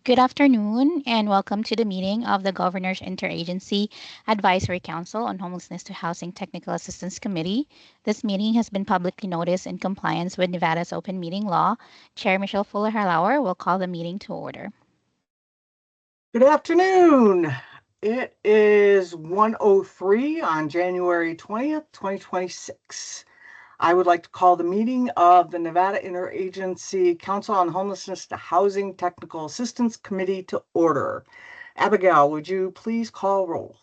Good afternoon and welcome to the meeting of the Governor's Interagency Advisory Council on Homelessness to Housing Technical Assistance Committee. This meeting has been publicly noticed in compliance with Nevada's open meeting law. Chair Michelle Fuller-Harlauer will call the meeting to order. Good afternoon. It is 1:03 on January 20th, 2026. I would like to call the meeting of the Nevada Interagency Council on Homelessness to Housing Technical Assistance Committee to order. Abigail, would you please call roll?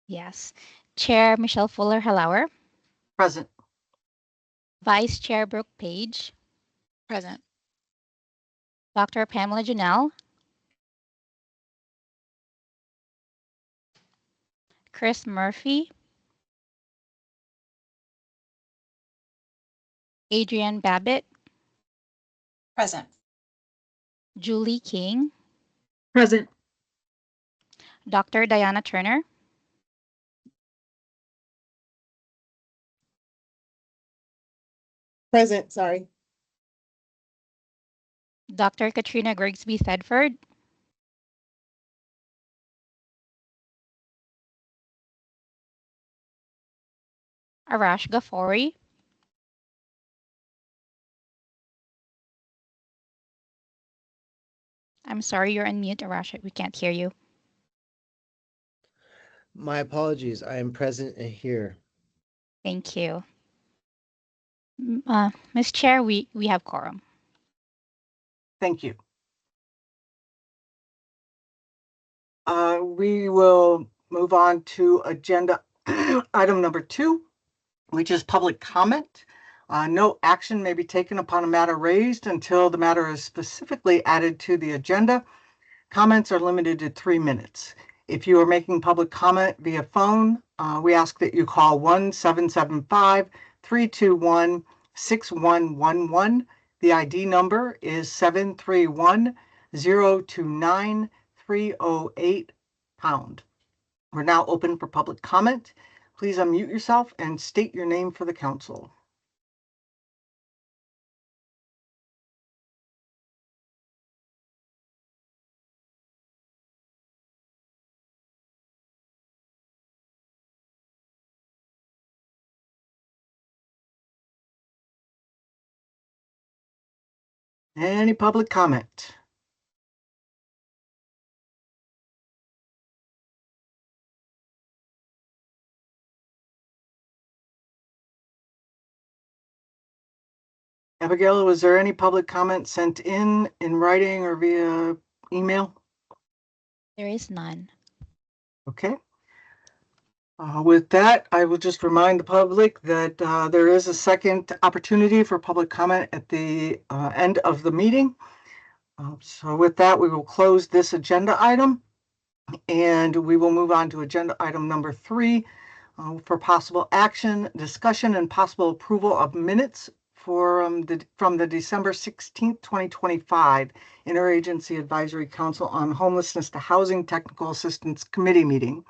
Yes. Chair Michelle Fuller-Harlauer. Present. Vice Chair Brooke Page. Present. Dr. Pamela Janelle. Chris Murphy. Adrienne Babbitt. Present. Julie King. Present. Dr. Diana Turner. Present, sorry. Dr. Katrina Grigsby Thedford. Arash Ghaffori. I'm sorry, you're on mute, Arash. We can't hear you. My apologies. I am present and here. Thank you. Ms. Chair, we have quorum. Thank you. We will move on to agenda item number 2, which is public comment. No action may be taken upon a matter raised until the matter is specifically added to the agenda. Comments are limited to 3 minutes. If you are making public comment via phone, we ask that you call 1-775-321-6111. The ID number is 731-029-308#. We're now open for public comment. Please unmute yourself and state your name for the council. Any public comment? Abigail, was there any public comment sent in writing or via email? There is none. Okay. With that, I will just remind the public that there is a second opportunity for public comment at the end of the meeting. So with that, we will close this agenda item and we will move on to agenda item number 3 for possible action, discussion, and possible approval of minutes from the December 16th, 2025 Interagency Advisory Council on Homelessness to Housing Technical Assistance Committee meeting.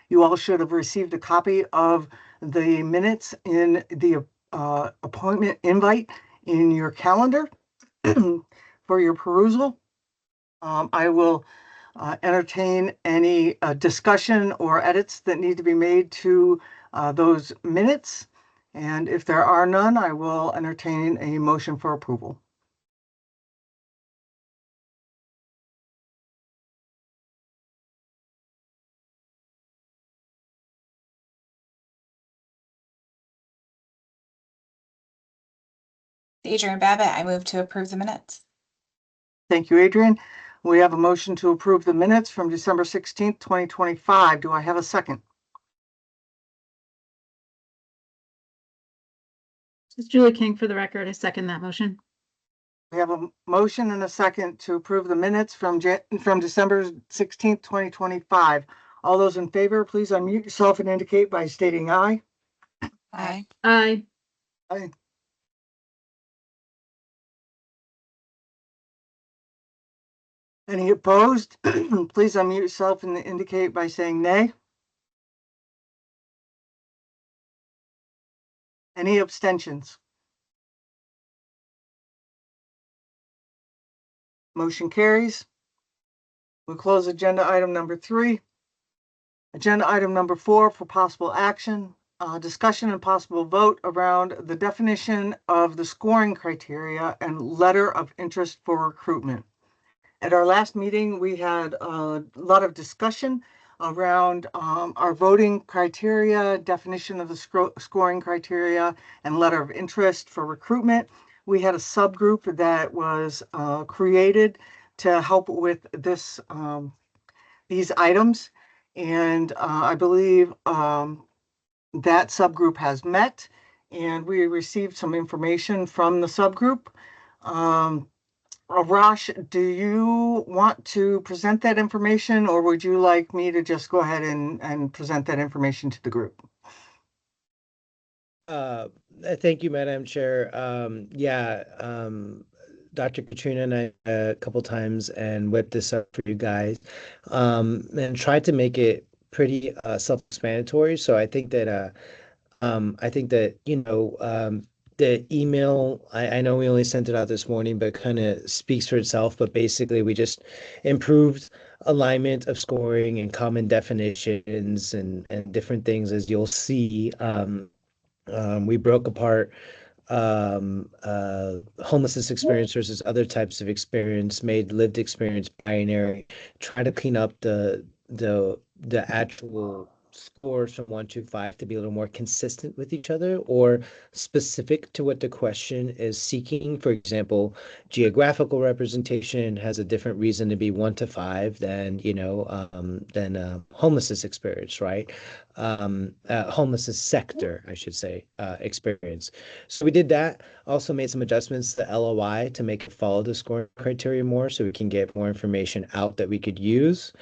You all should have received a copy of the minutes in the appointment invite in your calendar for your perusal. I will entertain any discussion or edits that need to be made to those minutes. And if there are none, I will entertain a motion for approval. Adrienne Babbitt, I move to approve the minutes. Thank you, Adrienne. We have a motion to approve the minutes from December 16th, 2025. Do I have a second? This is Julie King for the record. I second that motion. We have a motion and a second to approve the minutes from December 16th, 2025. All those in favor, please unmute yourself and indicate by stating aye. Aye. Aye. Aye. Any opposed? Please unmute yourself and indicate by saying nay. Any abstentions? Motion carries. We'll close agenda item number 3. Agenda item number 4 for possible action, discussion and possible vote around the definition of the scoring criteria and letter of interest for recruitment. At our last meeting, we had a lot of discussion around our voting criteria, definition of the scoring criteria, and letter of interest for recruitment. We had a subgroup that was created to help with this these items, and I believe that subgroup has met, and we received some information from the subgroup. Arash, do you want to present that information, or would you like me to just go ahead and present that information to the group? Thank you, Madam Chair. Dr. Katrina and I a couple times and whipped this up for you guys, and tried to make it pretty self-explanatory. So I think that the email, I know we only sent it out this morning, but kind of speaks for itself. But basically, we just improved alignment of scoring and common definitions and different things, as you'll see. We broke apart homelessness experience versus other types of experience, made lived experience binary, try to clean up the actual scores from 1 to 5 to be a little more consistent with each other or specific to what the question is seeking. For example, geographical representation has a different reason to be 1 to 5 than homelessness experience, right? Homelessness sector, I should say, experience. So we did that. Also made some adjustments to the LOI to make it follow the scoring criteria more so we can get more information out that we could use.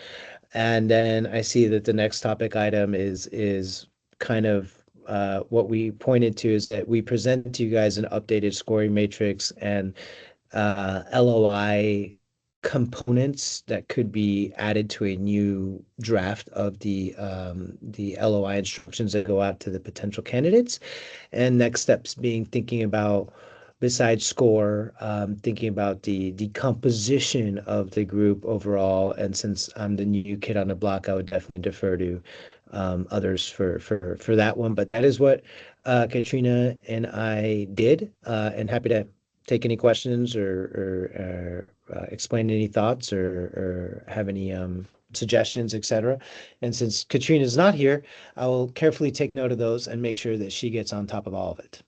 And then I see that the next topic item is kind of what we pointed to is that we presented to you guys an updated scoring matrix and LOI components that could be added to a new draft of the LOI instructions that go out to the potential candidates. And next steps being thinking about, besides score, thinking about the composition of the group overall. And since I'm the new kid on the block, I would definitely defer to others for that one. But that is what Katrina and I did, and happy to take any questions or explain any thoughts or have any suggestions, etc. And since Katrina is not here, I will carefully take note of those and make sure that she gets on top of all of it.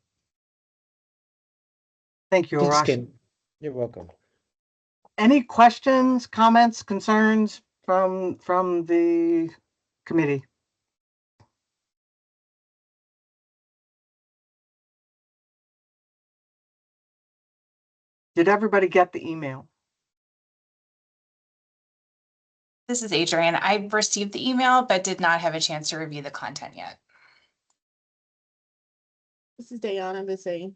Thank you, Thanks, Arash. Ken. You're welcome. Any questions, comments, concerns from the committee? Did everybody get the email? This is Adrian. I received the email, but did not have a chance to review the content yet. This is Dayana Bissay.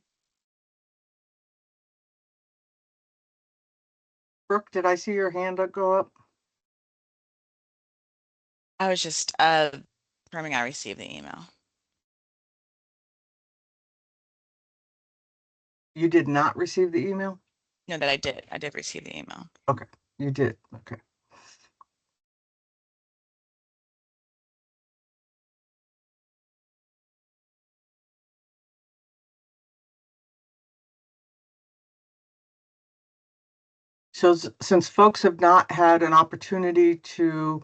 Brooke, did I see your hand go up? I was just confirming I received the email. You did not receive the email? No, that I did. I did receive the email. Okay, you did. Okay. So since folks have not had an opportunity to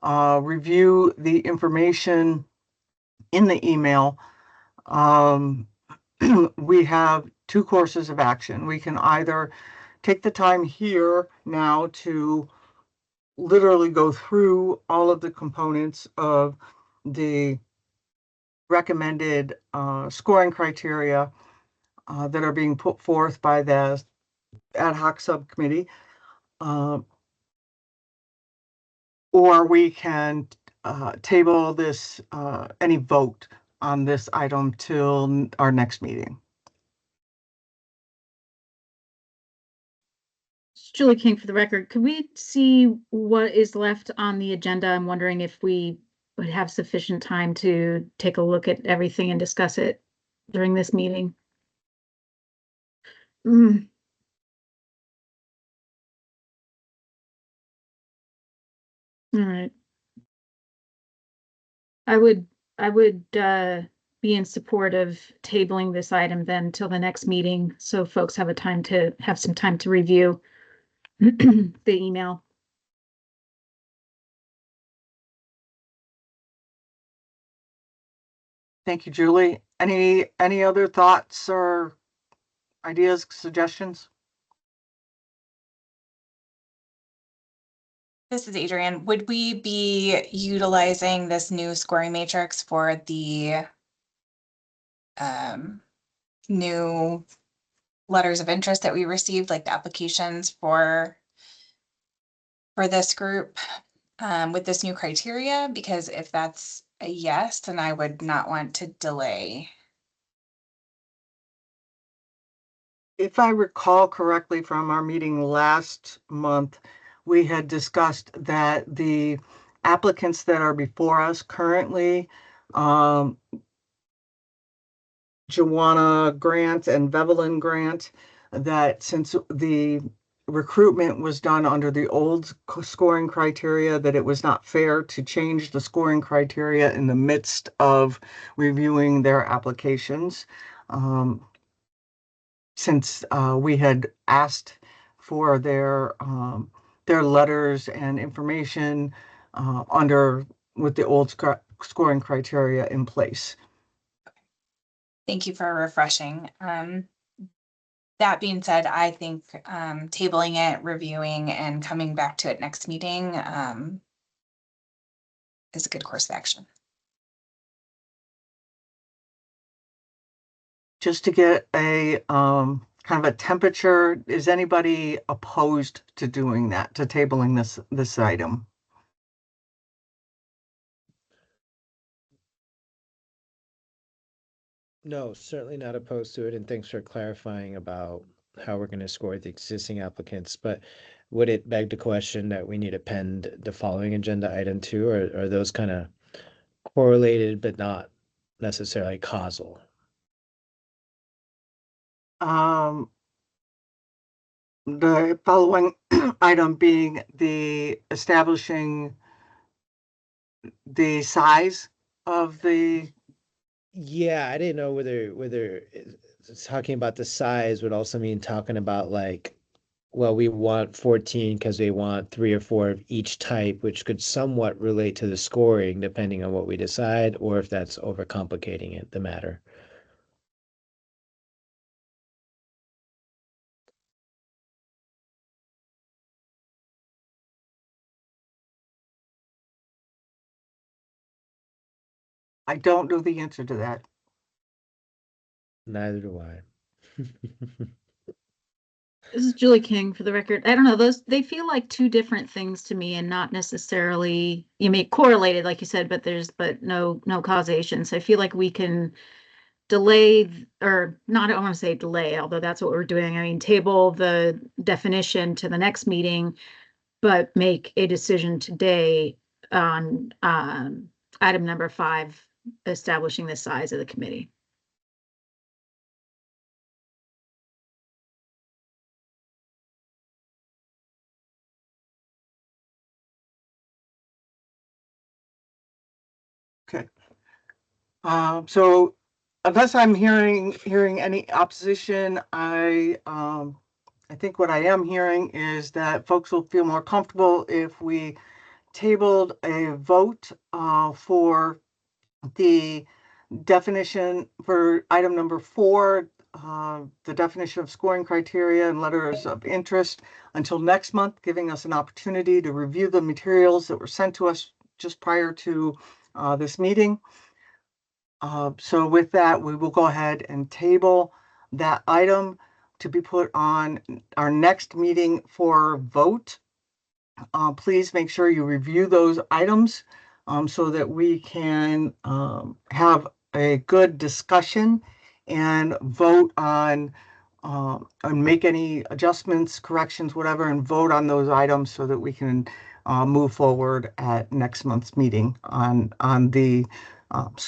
review the information in the email, we have 2 courses of action. We can either take the time here now to literally go through all of the components of the recommended scoring criteria that are being put forth by the ad hoc subcommittee, or we can table this, any vote on this item till our next meeting. Julie King for the record. Could we see what is left on the agenda? I'm wondering if we would have sufficient time to take a look at everything and discuss it during this meeting. All right. I would be in support of tabling this item then till the next meeting, so folks have some time to review the email. Thank you, Julie. Any other thoughts or ideas, suggestions? This is Adrienne. Would we be utilizing this new scoring matrix for the new letters of interest that we received, like the applications for this group with this new criteria? Because if that's a yes, then I would not want to delay. If I recall correctly from our meeting last month, we had discussed that the applicants that are before us currently, Joanna Grant and Bevelyn Grant, that since the recruitment was done under the old scoring criteria, that it was not fair to change the scoring criteria in the midst of reviewing their applications. Since we had asked for their letters and information with the old scoring criteria in place. Thank you for refreshing. That being said, I think tabling it, reviewing, and coming back to it next meeting is a good course of action. Just to get a kind of a temperature, is anybody opposed to doing that, to tabling this item? No, certainly not opposed to it, and thanks for clarifying about how we're going to score the existing applicants. But would it beg the question that we need to append the following agenda item too, or are those kind of correlated but not necessarily causal? The following item being the establishing the size of the. Yeah, I didn't know whether talking about the size would also mean talking about like, well, we want 14 because we want 3 or 4 of each type, which could somewhat relate to the scoring depending on what we decide, or if that's overcomplicating the matter. I don't know the answer to that. Neither do I. This is Julie King for the record. I don't know, they feel like two different things to me and not necessarily, you may correlated, like you said, but no causation. So I feel like we can delay or not, I don't want to say delay, although that's what we're doing. I mean, table the definition to the next meeting, but make a decision today on item number 5, establishing the size of the committee. Okay. So unless I'm hearing any opposition, I think what I am hearing is that folks will feel more comfortable if we tabled a vote for the definition for item number 4, the definition of scoring criteria and letters of interest until next month, giving us an opportunity to review the materials that were sent to us just prior to this meeting. So with that, we will go ahead and table that item to be put on our next meeting for vote. Please make sure you review those items so that we can have a good discussion and vote on and make any adjustments, corrections, whatever, and vote on those items so that we can move forward at next month's meeting on the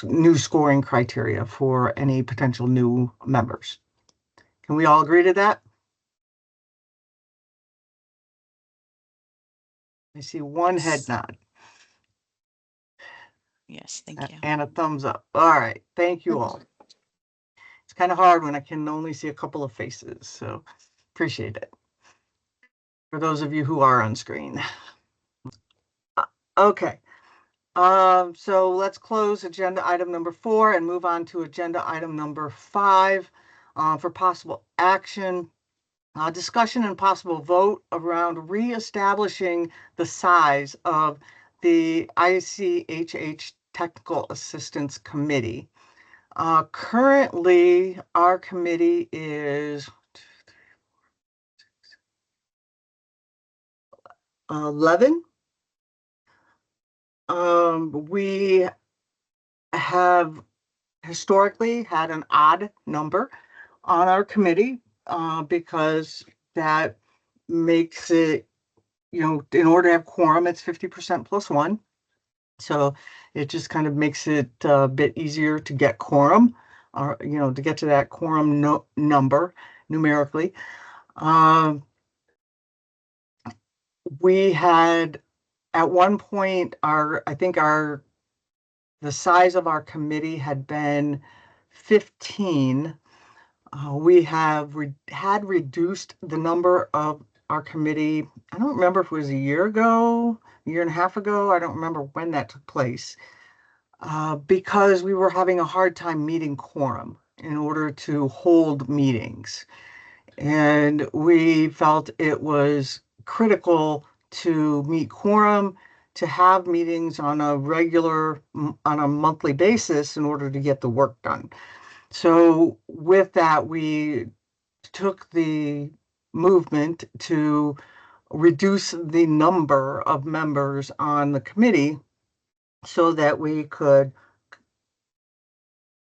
new scoring criteria for any potential new members. Can we all agree to that? I see one head nod. Yes, thank you. And a thumbs up. All right, thank you all. It's kind of hard when I can only see a couple of faces, so appreciate it. For those of you who are on screen. Okay. So let's close agenda item number 4 and move on to agenda item number 5 for possible action. Discussion and possible vote around reestablishing the size of the ICHH Technical Assistance Committee. Currently, our committee is 11. We have historically had an odd number on our committee because that makes it, in order to have quorum, it's 50% plus 1. So it just kind of makes it a bit easier to get quorum, or to get to that quorum number numerically. We had at one point the size of our committee had been 15. We have had reduced the number of our committee. I don't remember if it was a year ago, a year and a half ago. I don't remember when that took place, because we were having a hard time meeting quorum in order to hold meetings. And we felt it was critical to meet quorum, to have meetings on a monthly basis in order to get the work done. So with that, we took the movement to reduce the number of members on the committee so that we could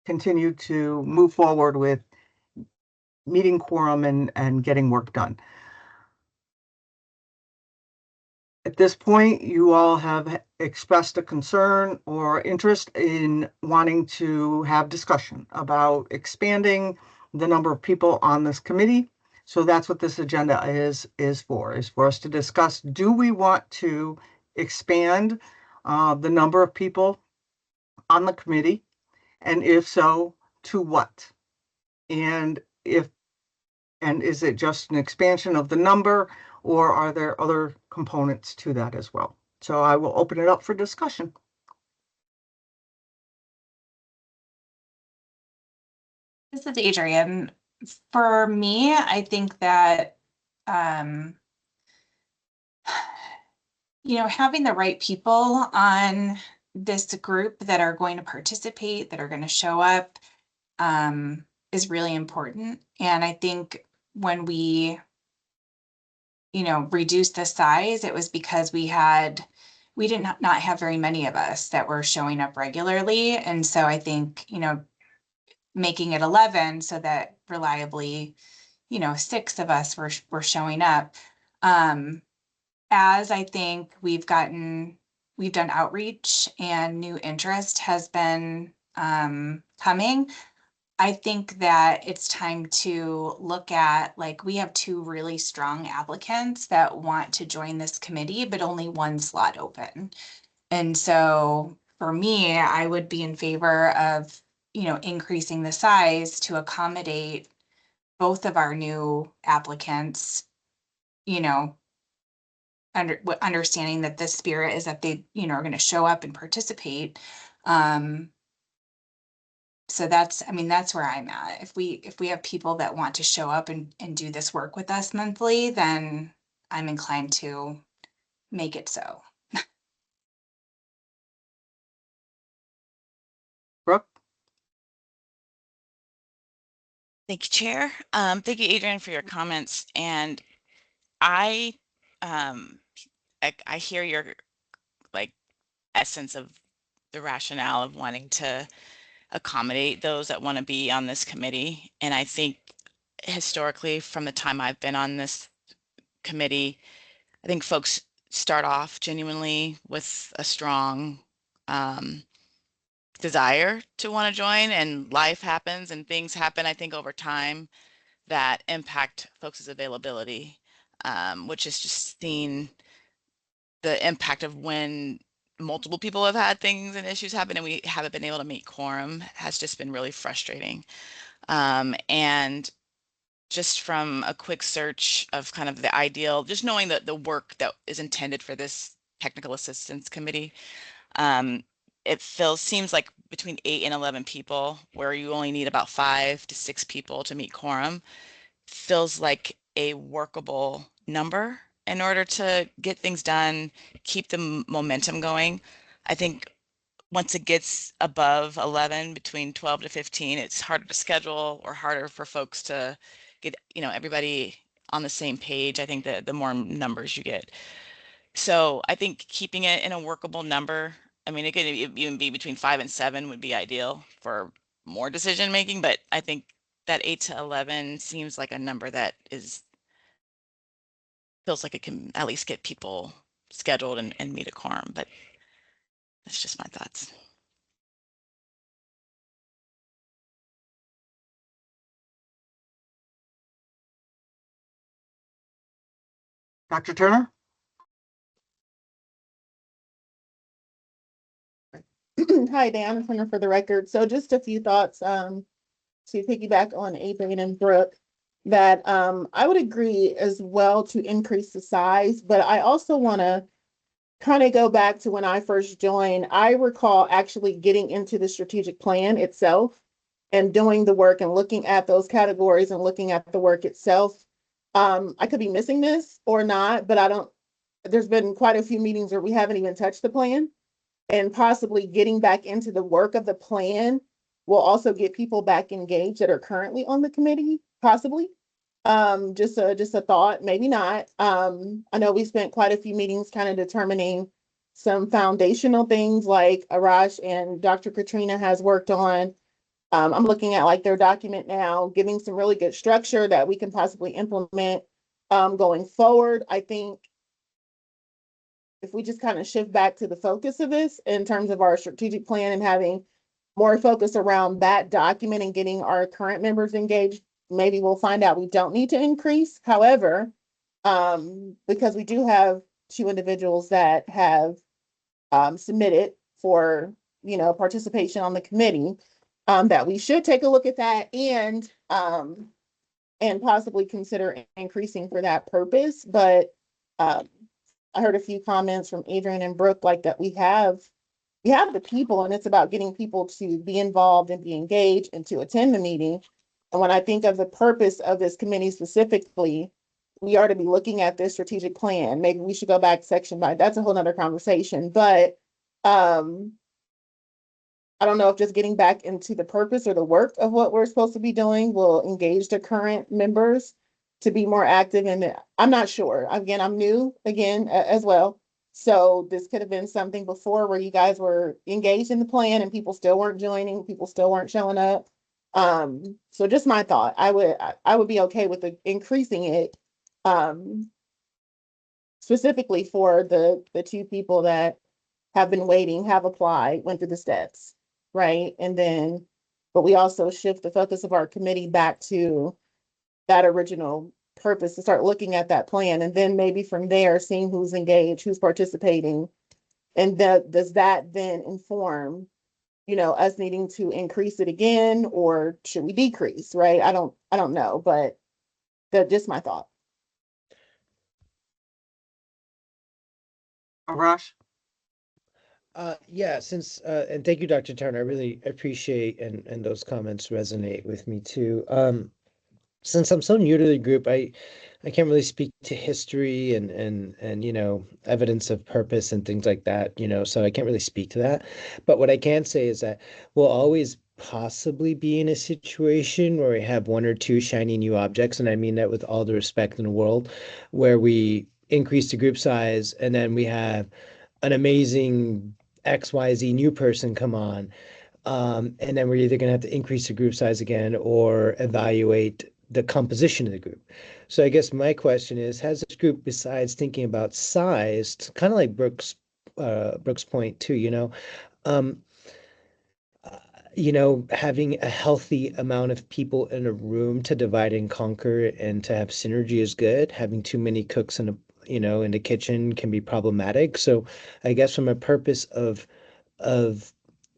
continue to move forward with meeting quorum and getting work done. At this point, you all have expressed a concern or interest in wanting to have discussion about expanding the number of people on this committee. So that's what this agenda is for us to discuss. Do we want to expand the number of people on the committee? And if so, to what? And is it just an expansion of the number, or are there other components to that as well? So I will open it up for discussion. This is Adrienne. For me, I think that, having the right people on this group that are going to participate, that are going to show up, is really important. And I think when we, reduced the size, it was because we did not have very many of us that were showing up regularly. And so I think, making it 11 so that reliably, 6 of us were showing up. As I think we've done outreach and new interest has been coming, I think that it's time to look at, we have 2 really strong applicants that want to join this committee, but only 1 slot open. And so for me, I would be in favor of, increasing the size to accommodate both of our new applicants, understanding that the spirit is that they, are going to show up and participate. So that's where I'm at. If we have people that want to show up and do this work with us monthly, then I'm inclined to make it so. Brooke? Thank you, Chair. Thank you, Adrienne, for your comments. And I hear your essence of the rationale of wanting to accommodate those that want to be on this committee. And I think historically, from the time I've been on this committee, I think folks start off genuinely with a strong desire to want to join, and life happens and things happen, I think, over time that impact folks' availability, which is just seen the impact of when multiple people have had things and issues happen and we haven't been able to meet quorum has just been really frustrating. And just from a quick search of kind of the ideal, just knowing that the work that is intended for this technical assistance committee, it seems like between 8 and 11 people, where you only need about 5 to 6 people to meet quorum, feels like a workable number in order to get things done, keep the momentum going. I think once it gets above 11, between 12 to 15, it's harder to schedule or harder for folks to get, everybody on the same page. I think the more numbers you get. So I think keeping it in a workable number, I mean, it could even be between 5 and 7 would be ideal for more decision making, but I think that 8 to 11 seems like a number that feels like it can at least get people scheduled and meet a quorum, but that's just my thoughts. Dr. Turner? Hi, Dan Turner for the record. So just a few thoughts to piggyback on Adrian and Brooke, that I would agree as well to increase the size, but I also want to kind of go back to when I first joined. I recall actually getting into the strategic plan itself and doing the work and looking at those categories and looking at the work itself. I could be missing this or not, but there's been quite a few meetings where we haven't even touched the plan, and possibly getting back into the work of the plan will also get people back engaged that are currently on the committee, possibly. Just a thought, maybe not. I know we spent quite a few meetings kind of determining some foundational things like Arash and Dr. Katrina has worked on. I'm looking at like their document now, giving some really good structure that we can possibly implement going forward. I think if we just kind of shift back to the focus of this in terms of our strategic plan and having more focus around that document and getting our current members engaged, maybe we'll find out we don't need to increase. However, because we do have 2 individuals that have submitted for, participation on the committee, that we should take a look at that and possibly consider increasing for that purpose. But I heard a few comments from Adrian and Brooke, like that we have the people, and it's about getting people to be involved and be engaged and to attend the meeting. And when I think of the purpose of this committee specifically, we are to be looking at this strategic plan. Maybe we should go back section by, that's a whole nother conversation. But I don't know if just getting back into the purpose or the work of what we're supposed to be doing will engage the current members to be more active. And I'm not sure. Again, I'm new again as well. So this could have been something before where you guys were engaged in the plan and people still weren't joining, people still weren't showing up. So just my thought, I would be okay with increasing it, specifically for the 2 people that have been waiting, have applied, went through the steps, right? And then, but we also shift the focus of our committee back to that original purpose, to start looking at that plan, and then maybe from there, seeing who's engaged, who's participating, and does that then inform, us needing to increase it again, or should we decrease, right? I don't know, but that's just my thought. Arash? Yeah, and thank you, Dr. Turner. I really appreciate and those comments resonate with me too. Since I'm so new to the group, I can't really speak to history and evidence of purpose and things like that, so I can't really speak to that. But what I can say is that we'll always possibly be in a situation where we have 1 or 2 shiny new objects, and I mean that with all the respect in the world, where we increase the group size and then we have an amazing XYZ new person come on. And then we're either going to have to increase the group size again or evaluate the composition of the group. So I guess my question is, has this group, besides thinking about size, kind of like Brooke's point too, having a healthy amount of people in a room to divide and conquer and to have synergy is good. Having too many cooks in in the kitchen can be problematic. So I guess from a purpose of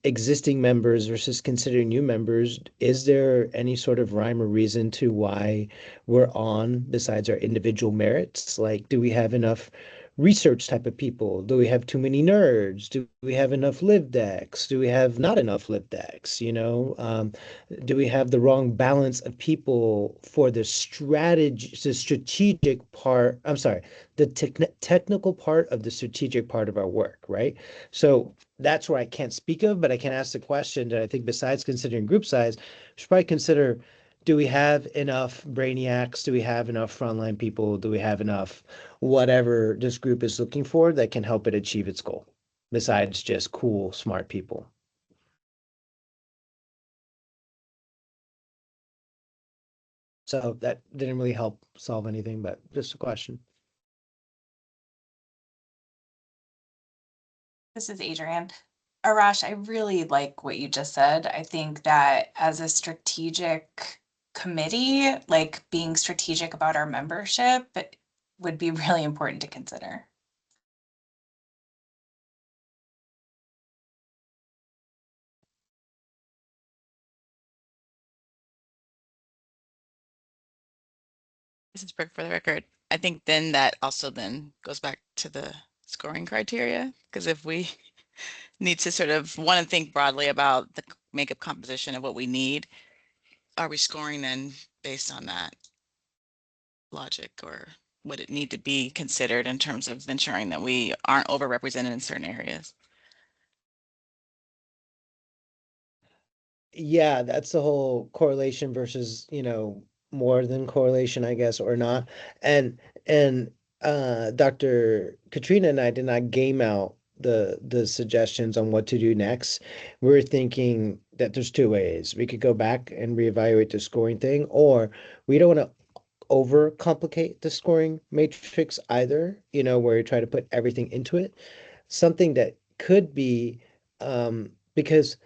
existing members versus considering new members, is there any sort of rhyme or reason to why we're on besides our individual merits? Like, do we have enough research type of people? Do we have too many nerds? Do we have enough live decks? Do we have not enough live decks? Do we have the wrong balance of people for the strategic part? I'm sorry, the technical part of the strategic part of our work, right? So that's where I can't speak of, but I can ask the question that I think besides considering group size, we should probably consider, do we have enough brainiacs? Do we have enough frontline people? Do we have enough whatever this group is looking for that can help it achieve its goal, besides just cool, smart people? So that didn't really help solve anything, but just a question. This is Adrienne. Arash, I really like what you just said. I think that as a strategic committee, like being strategic about our membership would be really important to consider. This is Brooke for the record. I think then that also then goes back to the scoring criteria, because if we need to sort of want to think broadly about the makeup composition of what we need, are we scoring then based on that logic, or would it need to be considered in terms of ensuring that we aren't overrepresented in certain areas? Yeah, that's the whole correlation versus, more than correlation, I guess, or not. And Dr. Katrina and I did not game out the suggestions on what to do next. We're thinking that there's two ways. We could go back and reevaluate the scoring thing, or we don't want to overcomplicate the scoring matrix either, where you try to put everything into it. Something that could be, because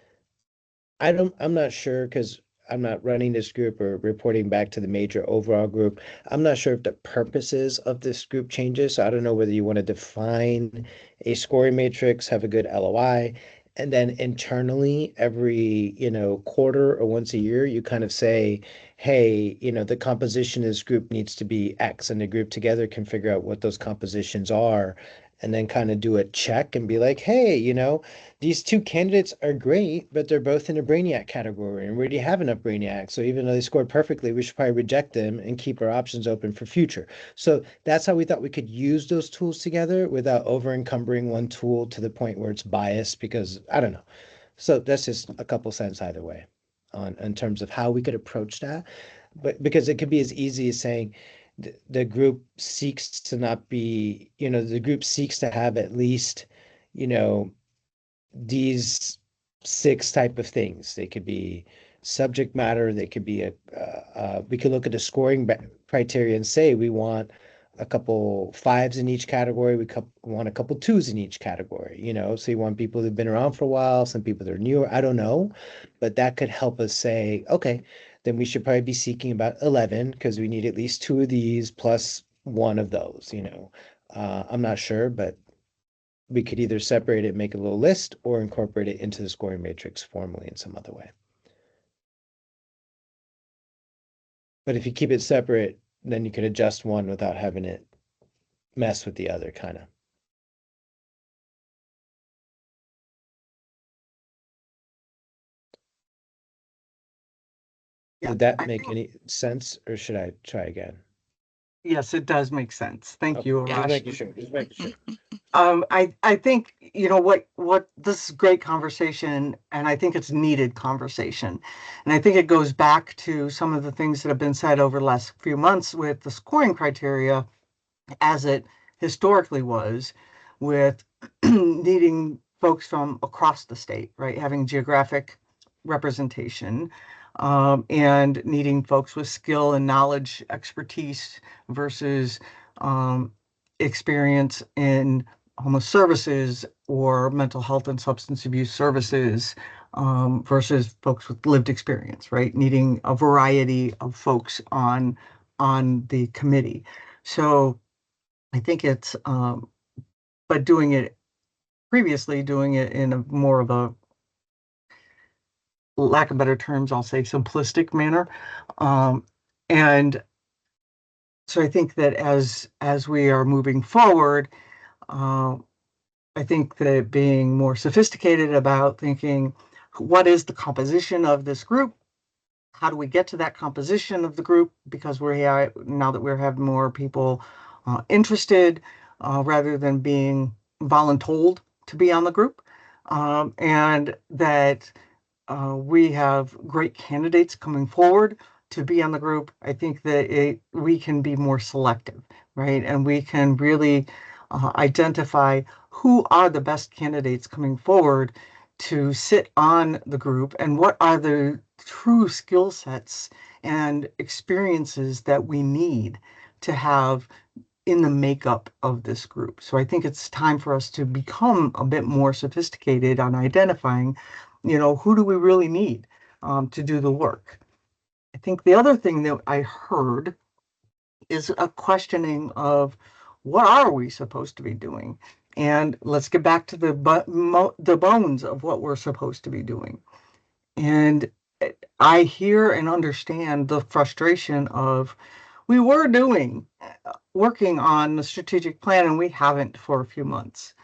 I'm not sure because I'm not running this group or reporting back to the major overall group. I'm not sure if the purposes of this group changes. So I don't know whether you want to define a scoring matrix, have a good LOI, and then internally every, quarter or once a year, you kind of say, hey, the composition of this group needs to be X, and the group together can figure out what those compositions are, and then kind of do a check and be like, hey, these two candidates are great, but they're both in a brainiac category, and we already have enough brainiacs. So even though they scored perfectly, we should probably reject them and keep our options open for future. So that's how we thought we could use those tools together without over encumbering one tool to the point where it's biased, because I don't know. So that's just a couple cents either way in terms of how we could approach that. But because it could be as easy as saying, the group seeks to not be, the group seeks to have at least, these 6 type of things. They could be subject matter. They could be we could look at the scoring criteria and say we want a couple 5s in each category. We want a couple 2s in each category. So you want people who've been around for a while, some people that are newer. I don't know, but that could help us say, okay, then we should probably be seeking about 11 because we need at least 2 of these plus 1 of those. I'm not sure, but we could either separate it, make a little list, or incorporate it into the scoring matrix formally in some other way. But if you keep it separate, then you can adjust one without having it mess with the other, kind of. Yeah, Did that make any sense, or should I try again? Yes, it does make sense. Thank you, Just Arash. making sure. Just making sure. I think, what this is great conversation, and I think it's needed conversation. And I think it goes back to some of the things that have been said over the last few months with the scoring criteria as it historically was, with needing folks from across the state, right? Having geographic representation, and needing folks with skill and knowledge, expertise versus experience in homeless services or mental health and substance abuse services, versus folks with lived experience, right? Needing a variety of folks on the committee. So I think it's, but doing it in a more of a, lack of better terms, I'll say simplistic manner. And so I think that as we are moving forward, I think that being more sophisticated about thinking, what is the composition of this group? How do we get to that composition of the group? Because now that we're having more people interested, rather than being voluntold to be on the group, and that we have great candidates coming forward to be on the group. I think that we can be more selective, right? And we can really identify who are the best candidates coming forward to sit on the group, and what are the true skill sets and experiences that we need to have in the makeup of this group. So I think it's time for us to become a bit more sophisticated on identifying, who do we really need to do the work. I think the other thing that I heard is a questioning of, what are we supposed to be doing? And let's get back to the bones of what we're supposed to be doing. And I hear and understand the frustration of, we were working on the strategic plan and we haven't for a few months.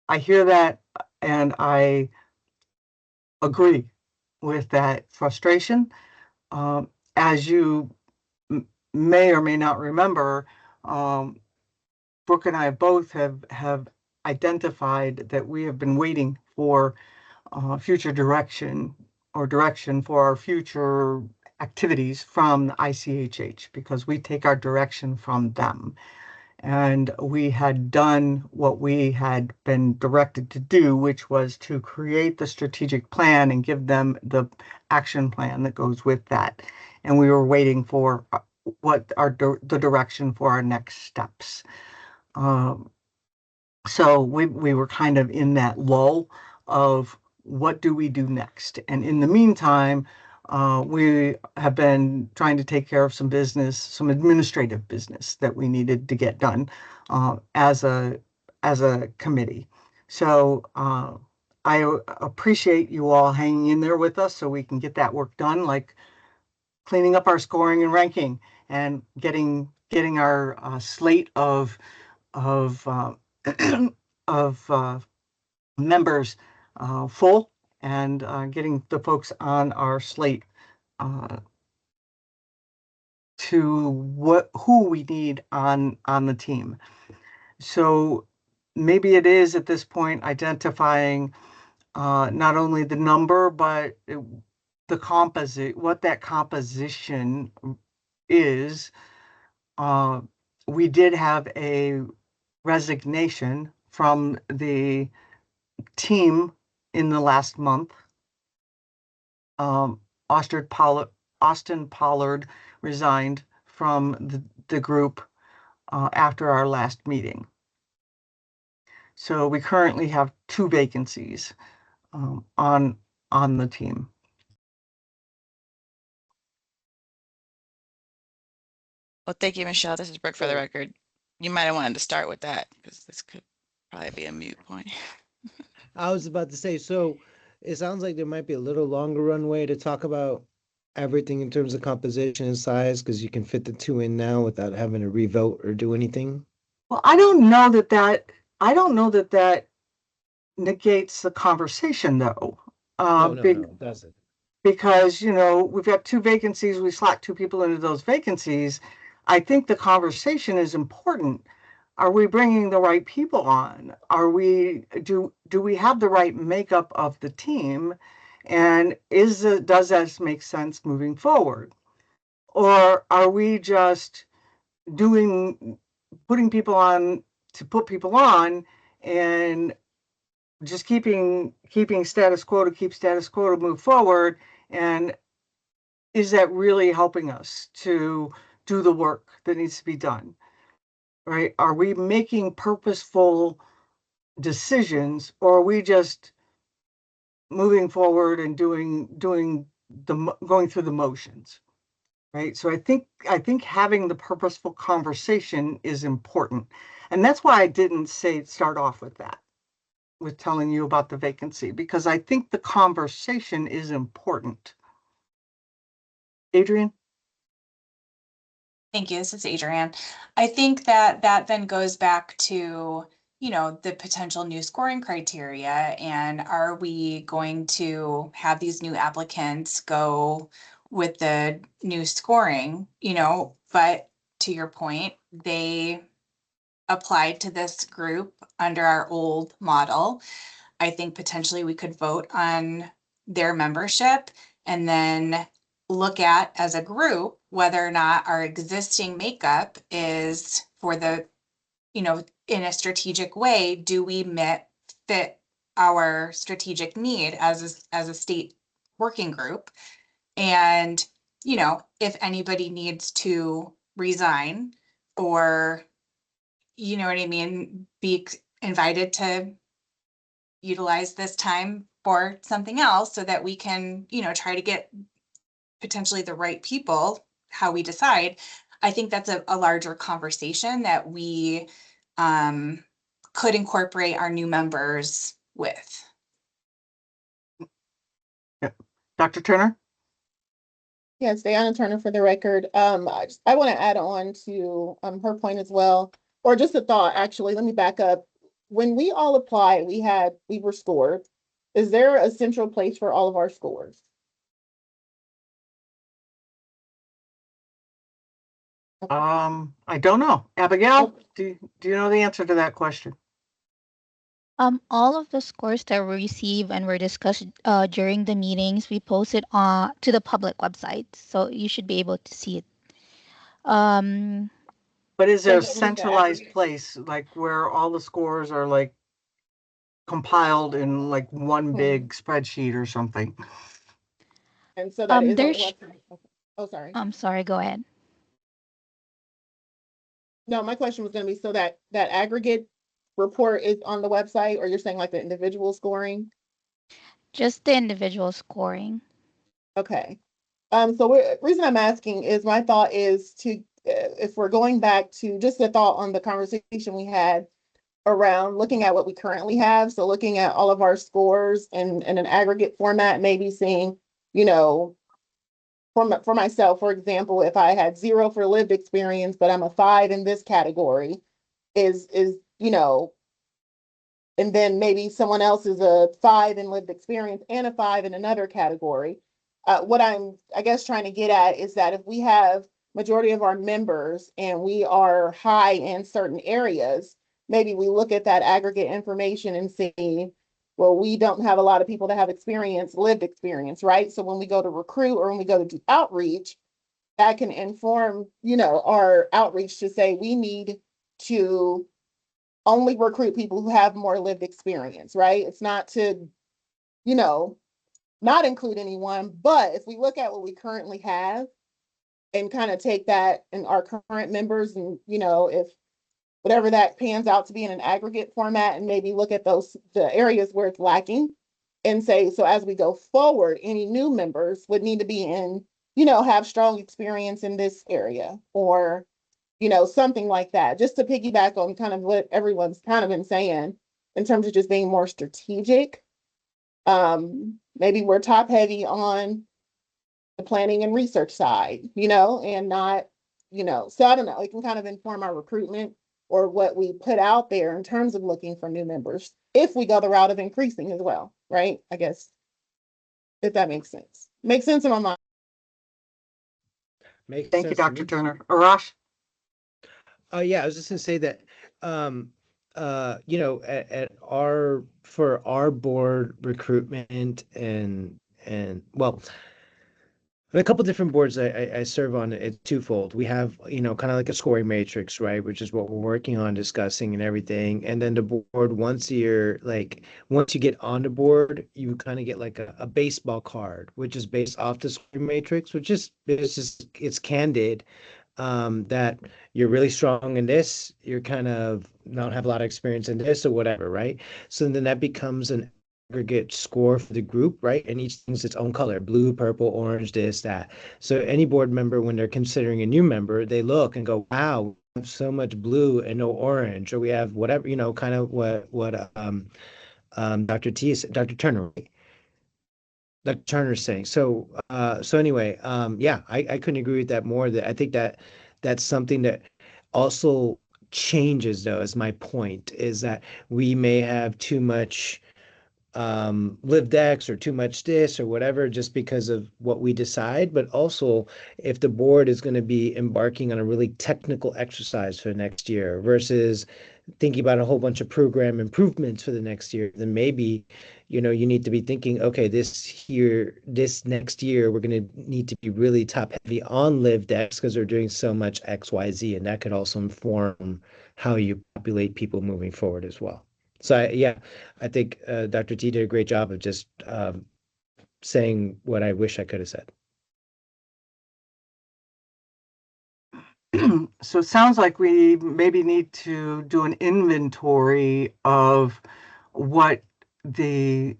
I hear that and I agree with that frustration. As you may or may not remember, Brooke and I both have identified that we have been waiting for future direction for our future activities from the ICHH, because we take our direction from them. And we had done what we had been directed to do, which was to create the strategic plan and give them the action plan that goes with that. And we were waiting for the direction for our next steps. So we were kind of in that lull of, what do we do next? And in the meantime, we have been trying to take care of some administrative business that we needed to get done as a committee. So I appreciate you all hanging in there with us so we can get that work done, like cleaning up our scoring and ranking and getting our slate of members full, and getting the folks on our slate to who we need on the team. So maybe it is at this point identifying not only the number, but what that composition is. We did have a resignation from the team in the last month. Austin Pollard resigned from the group after our last meeting. So we currently have 2 vacancies on the team. Well, thank you, Michelle. This is Brooke for the record. You might have wanted to start with that, because this could probably be a moot point. I was about to say, so it sounds like there might be a little longer runway to talk about everything in terms of composition and size, because you can fit the 2 in now without having to revote or do anything. Well, I don't know that negates the conversation, though. No, it doesn't. Because, we've got 2 vacancies, we slot 2 people into those vacancies. I think the conversation is important. Are we bringing the right people on? Do we have the right makeup of the team? And does that make sense moving forward? Or are we just putting people on to put people on, and just keeping status quo to keep status quo to move forward? And is that really helping us to do the work that needs to be done? Right? Are we making purposeful decisions, or are we just moving forward and going through the motions? right? So I think having the purposeful conversation is important. And that's why I didn't say start off with that, with telling you about the vacancy, because I think the conversation is important. Adrian? Thank you. This is Adrienne. I think that that then goes back to, you know, the potential new scoring criteria, and are we going to have these new applicants go with the new scoring, you know, but to your point, they applied to this group under our old model. I think potentially we could vote on their membership and then look at as a group whether or not our existing makeup is for the, you know, in a strategic way, do we fit our strategic need as a state working group? And, you know, if anybody needs to resign or, you know what I mean, be invited to utilize this time for something else so that we can, you know, try to get potentially the right people, how we decide. I think that's a larger conversation that we could incorporate our new members with. Yeah. Dr. Turner? Yes, Diana Turner for the record. I want to add on to her point as well, or just a thought, actually. Let me back up. When we all applied, we were scored. Is there a central place for all of our scores? I don't know. Abigail, do you know the answer to that question? All of the scores that we receive and were discussed during the meetings, we posted to the public website, so you should be able to see it. But is there a Like, centralized place, like where all the scores are like compiled in like one big spreadsheet or something? And so that is on the there's, website. Okay. Oh, sorry. I'm sorry, go ahead. No, my question was going to be, so that aggregate report is on the website, or you're saying like the individual scoring? Just the individual scoring. Okay. So reason I'm asking is my thought is to, if we're going back to just a thought on the conversation we had around looking at what we currently have. So looking at all of our scores in an aggregate format, maybe seeing, you know, for myself, for example, if I had 0 for lived experience, but I'm a 5 in this category, is, you know, and then maybe someone else is a 5 in lived experience and a 5 in another category. What I'm, I guess, trying to get at is that if we have majority of our members and we are high in certain areas, maybe we look at that aggregate information and see, well, we don't have a lot of people that have experience, lived experience, right? So when we go to recruit or when we go to do outreach, that can inform, you know, our outreach to say we need to only recruit people who have more lived experience, right? It's not to, you know, not include anyone, but if we look at what we currently have and kind of take that and our current members and, you know, if whatever that pans out to be in an aggregate format and maybe look at the areas where it's lacking and say, so as we go forward, any new members would need to be in, you know, have strong experience in this area or, you know, something like that, just to piggyback on kind of what everyone's kind of been saying in terms of just being more strategic. Maybe we're top heavy on the planning and research side, you know, and not, you know, so I don't know, it can kind of inform our recruitment or what we put out there in terms of looking for new members if we go the route of increasing as well, right? I guess, if that makes sense. Makes sense in my mind. Makes Thank you, sense to Dr. me. Turner. Arash? Oh, yeah, I was just gonna say that, you know, for our board recruitment and well, a couple different boards I serve on, it's twofold. We have, you know, kind of like a scoring matrix, right? Which is what we're working on discussing and everything. And then the board once a year, like once you get on the board, you kind of get like a baseball card, which is based off the scoring matrix, which is it's candid, that you're really strong in this, you're kind of not have a lot of experience in this or whatever, right? So then that becomes an aggregate score for the group, right? And each thing's its own color, blue, purple, orange, this, that. So any board member, when they're considering a new member, they look and go, wow, we have so much blue and no orange, or we have whatever, kind of what Dr. Turner, right? Dr. Turner's saying. So anyway, yeah, I couldn't agree with that more. That I think that that's something that also changes, though, is my point, is that we may have too much live decks or too much this or whatever just because of what we decide. But also, if the board is going to be embarking on a really technical exercise for next year versus thinking about a whole bunch of program improvements for the next year, then maybe, you need to be thinking, okay, this next year, we're going to need to be really top heavy on live decks because they're doing so much XYZ, and that could also inform how you populate people moving forward as well. So yeah, I think Dr. T did a great job of just saying what I wish I could have said. So it sounds like we maybe need to do an inventory of what the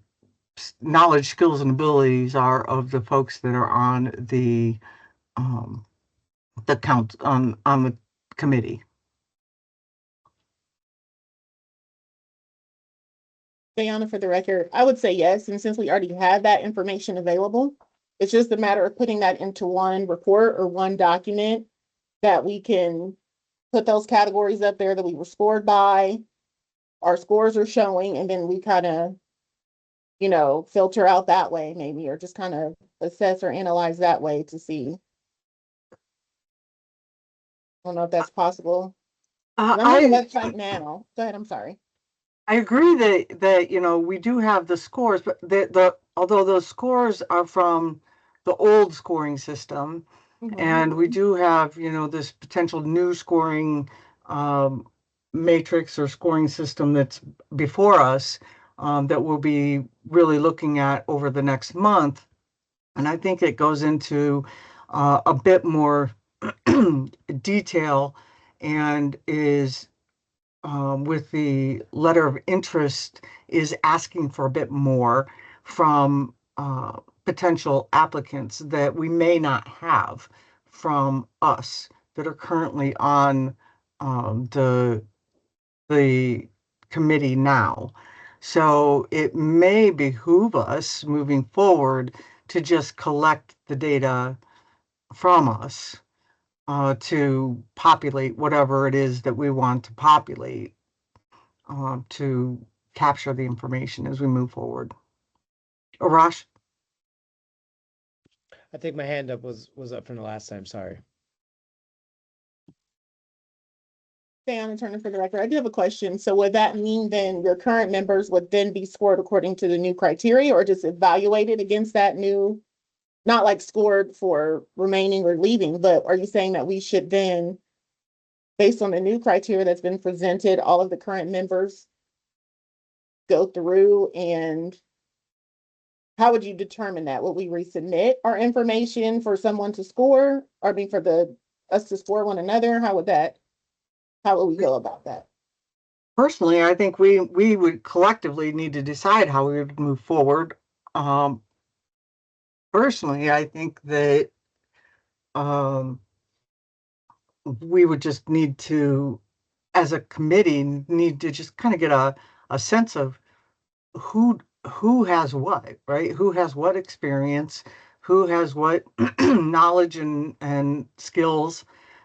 knowledge, skills, and abilities are of the folks that are on the count on the committee. Diana, for the record, I would say yes. And since we already have that information available, it's just a matter of putting that into one report or one document that we can put those categories up there that we were scored by, our scores are showing, and then we kind of, filter out that way maybe, or just kind of assess or analyze that way to see. I don't know if that's possible. I'm on the website now. Go ahead, I'm sorry. I agree that we do have the scores, but although those scores are from the old scoring system, and we do have this potential new scoring matrix or scoring system that's before us that we'll be really looking at over the next month, and I think it goes into a bit more detail and is with the letter of interest is asking for a bit more from potential applicants that we may not have from us that are currently on the committee now. So it may behoove us moving forward to just collect the data from us to populate whatever it is that we want to populate to capture the information as we move forward. Arash? I think my hand up was up from the last time. Sorry. Diana Turner for the record. I do have a question. So would that mean then your current members would then be scored according to the new criteria, or just evaluated against that new, not like scored for remaining or leaving, but are you saying that we should then, based on the new criteria that's been presented, all of the current members go through, and how would you determine that? Would we resubmit our information for someone to score, or for us to score one another? How would we go about that? Personally, I think we would collectively need to decide how we would move forward. Personally, I think that we would just need to, as a committee, need to just kind of get a sense of who has what, right? Who has what experience, who has what knowledge and skills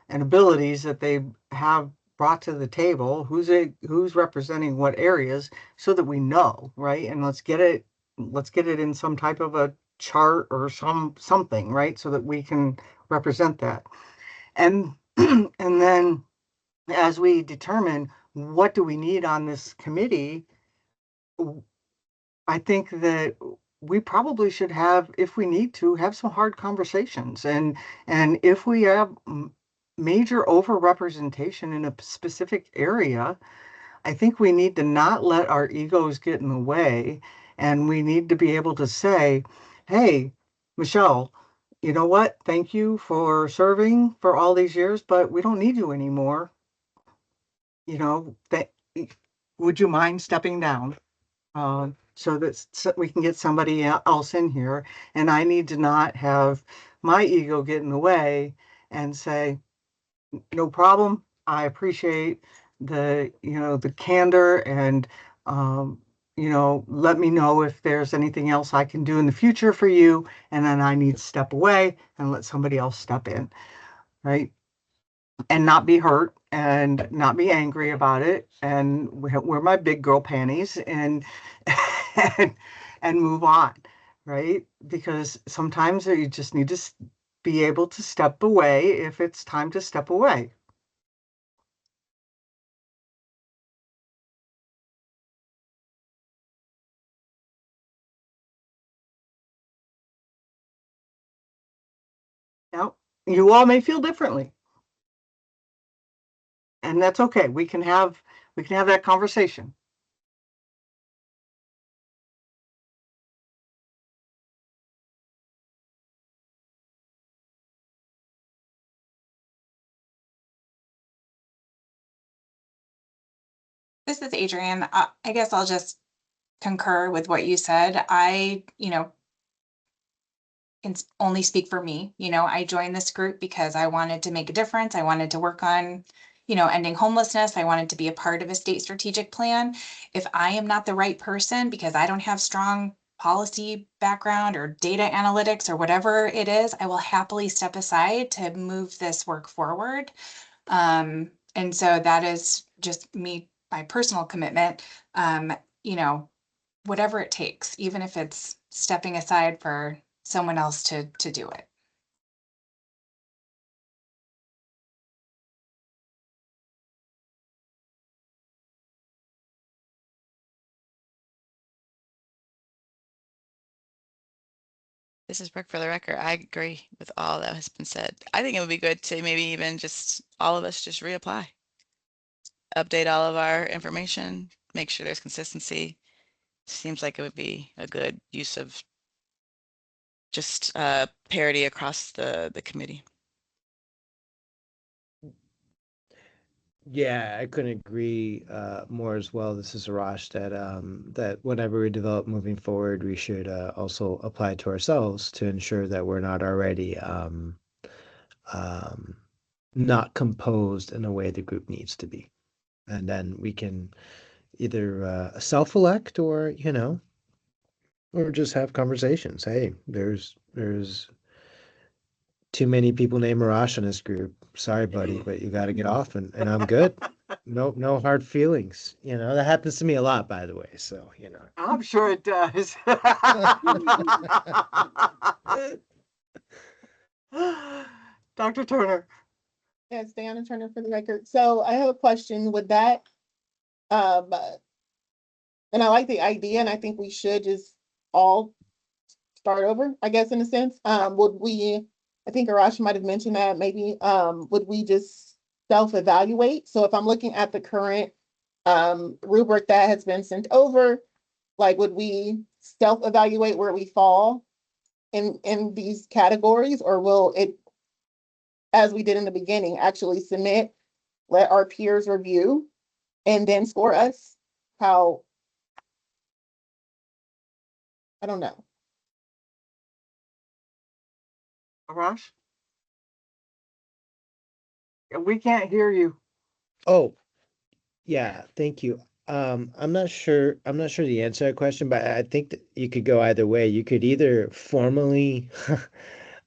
and abilities that they have brought to the table, who's representing what areas, so that we know, right? And let's get it in some type of a chart or something, right? So that we can represent that. And and then as we determine what do we need on this committee, I think that we probably should have, if we need to, have some hard conversations. And if we have major overrepresentation in a specific area, I think we need to not let our egos get in the way. And we need to be able to say, hey, Michelle, you know what? Thank you for serving for all these years, but we don't need you anymore. Would you mind stepping down? so that we can get somebody else in here. And I need to not have my ego get in the way and say, no problem. I appreciate the candor and, let me know if there's anything else I can do in the future for you. And then I need to step away and let somebody else step in, right? And not be hurt and not be angry about it and wear my big girl panties and and, and move on, right? Because sometimes you just need to be able to step away if it's time to step away. Now, you all may feel differently, and that's okay. We can have that conversation. This is Adrienne. I guess I'll just concur with what you said. I can only speak for me. I joined this group because I wanted to make a difference. I wanted to work on, ending homelessness. I wanted to be a part of a state strategic plan. If I am not the right person because I don't have strong policy background or data analytics or whatever it is, I will happily step aside to move this work forward. And so that is just me, my personal commitment. Whatever it takes, even if it's stepping aside for someone else to do it. This is Brooke for the record. I agree with all that has been said. I think it would be good to maybe even just all of us just reapply. Update all of our information, make sure there's consistency. Seems like it would be a good use of just parity across the committee. Yeah, I couldn't agree more as well. This is Arash that whatever we develop moving forward, we should also apply to ourselves to ensure that we're not already not composed in a way the group needs to be. And then we can either self-elect or just have conversations. Hey, there's too many people named Arash in this group. Sorry, buddy, but you got to get off, and I'm good. No hard feelings. That happens to me a lot, by the way. So, I'm sure it does. Dr. Turner. Yes, Diana Turner for the record. So I have a question with that. And I like the idea, and I think we should just all start over, I guess, in a sense. I think Arash might have mentioned that maybe, would we just self-evaluate? So if I'm looking at the current rubric that has been sent over, like, would we self-evaluate where we fall in these categories, or will it, as we did in the beginning, actually submit, let our peers review, and then score us? How, I don't know. Arash? We can't hear you. Oh, yeah, thank you. I'm not sure the answer to that question, but I think that you could go either way. You could either formally,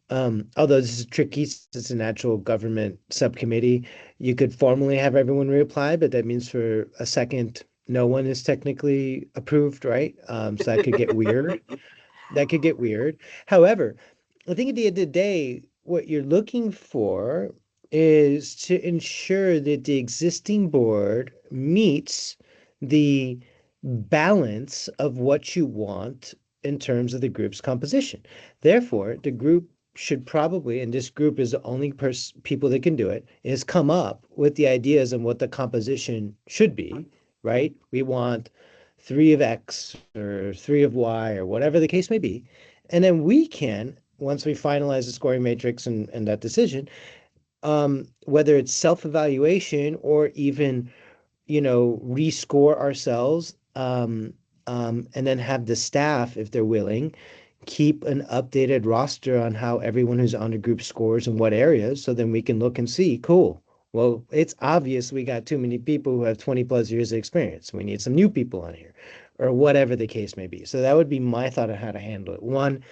although this is tricky since it's a natural government subcommittee, you could formally have everyone reapply, but that means for a second, no one is technically approved, right? So that could get weird. That could get weird. However, I think at the end of the day, what you're looking for is to ensure that the existing board meets the balance of what you want in terms of the group's composition. Therefore, the group should probably, and this group is the only people that can do it, is come up with the ideas on what the composition should be, right? We want 3 of X or 3 of Y or whatever the case may be. And then we can, once we finalize the scoring matrix and that decision, whether it's self-evaluation or even, rescore ourselves, and then have the staff, if they're willing, keep an updated roster on how everyone who's on the group scores in what areas, so then we can look and see, cool. Well, it's obvious we got too many people who have 20 plus years of experience. We need some new people on here, or whatever the case may be. So that would be my thought on how to handle it. One,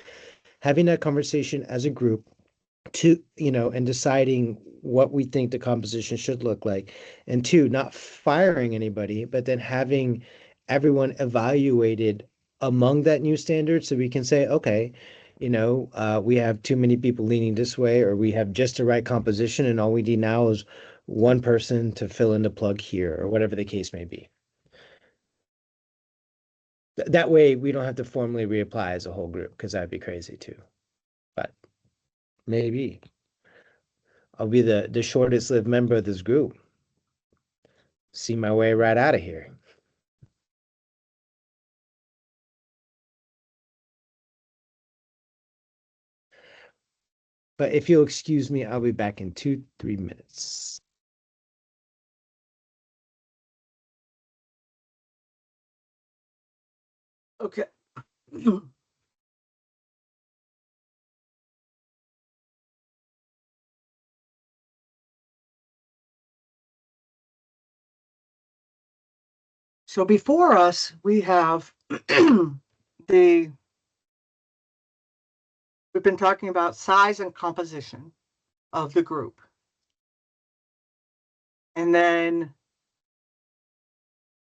having that conversation as a group, two, and deciding what we think the composition should look like. And two, not firing anybody, but then having everyone evaluated among that new standard so we can say, okay, we have too many people leaning this way, or we have just the right composition, and all we need now is one person to fill in the plug here, or whatever the case may be. That way we don't have to formally reapply as a whole group, because that'd be crazy too. But maybe I'll be the shortest lived member of this group. See my way right out of here. But if you'll excuse me, I'll be back in 2-3 minutes. Okay. So before us, we have we've been talking about size and composition of the group. And then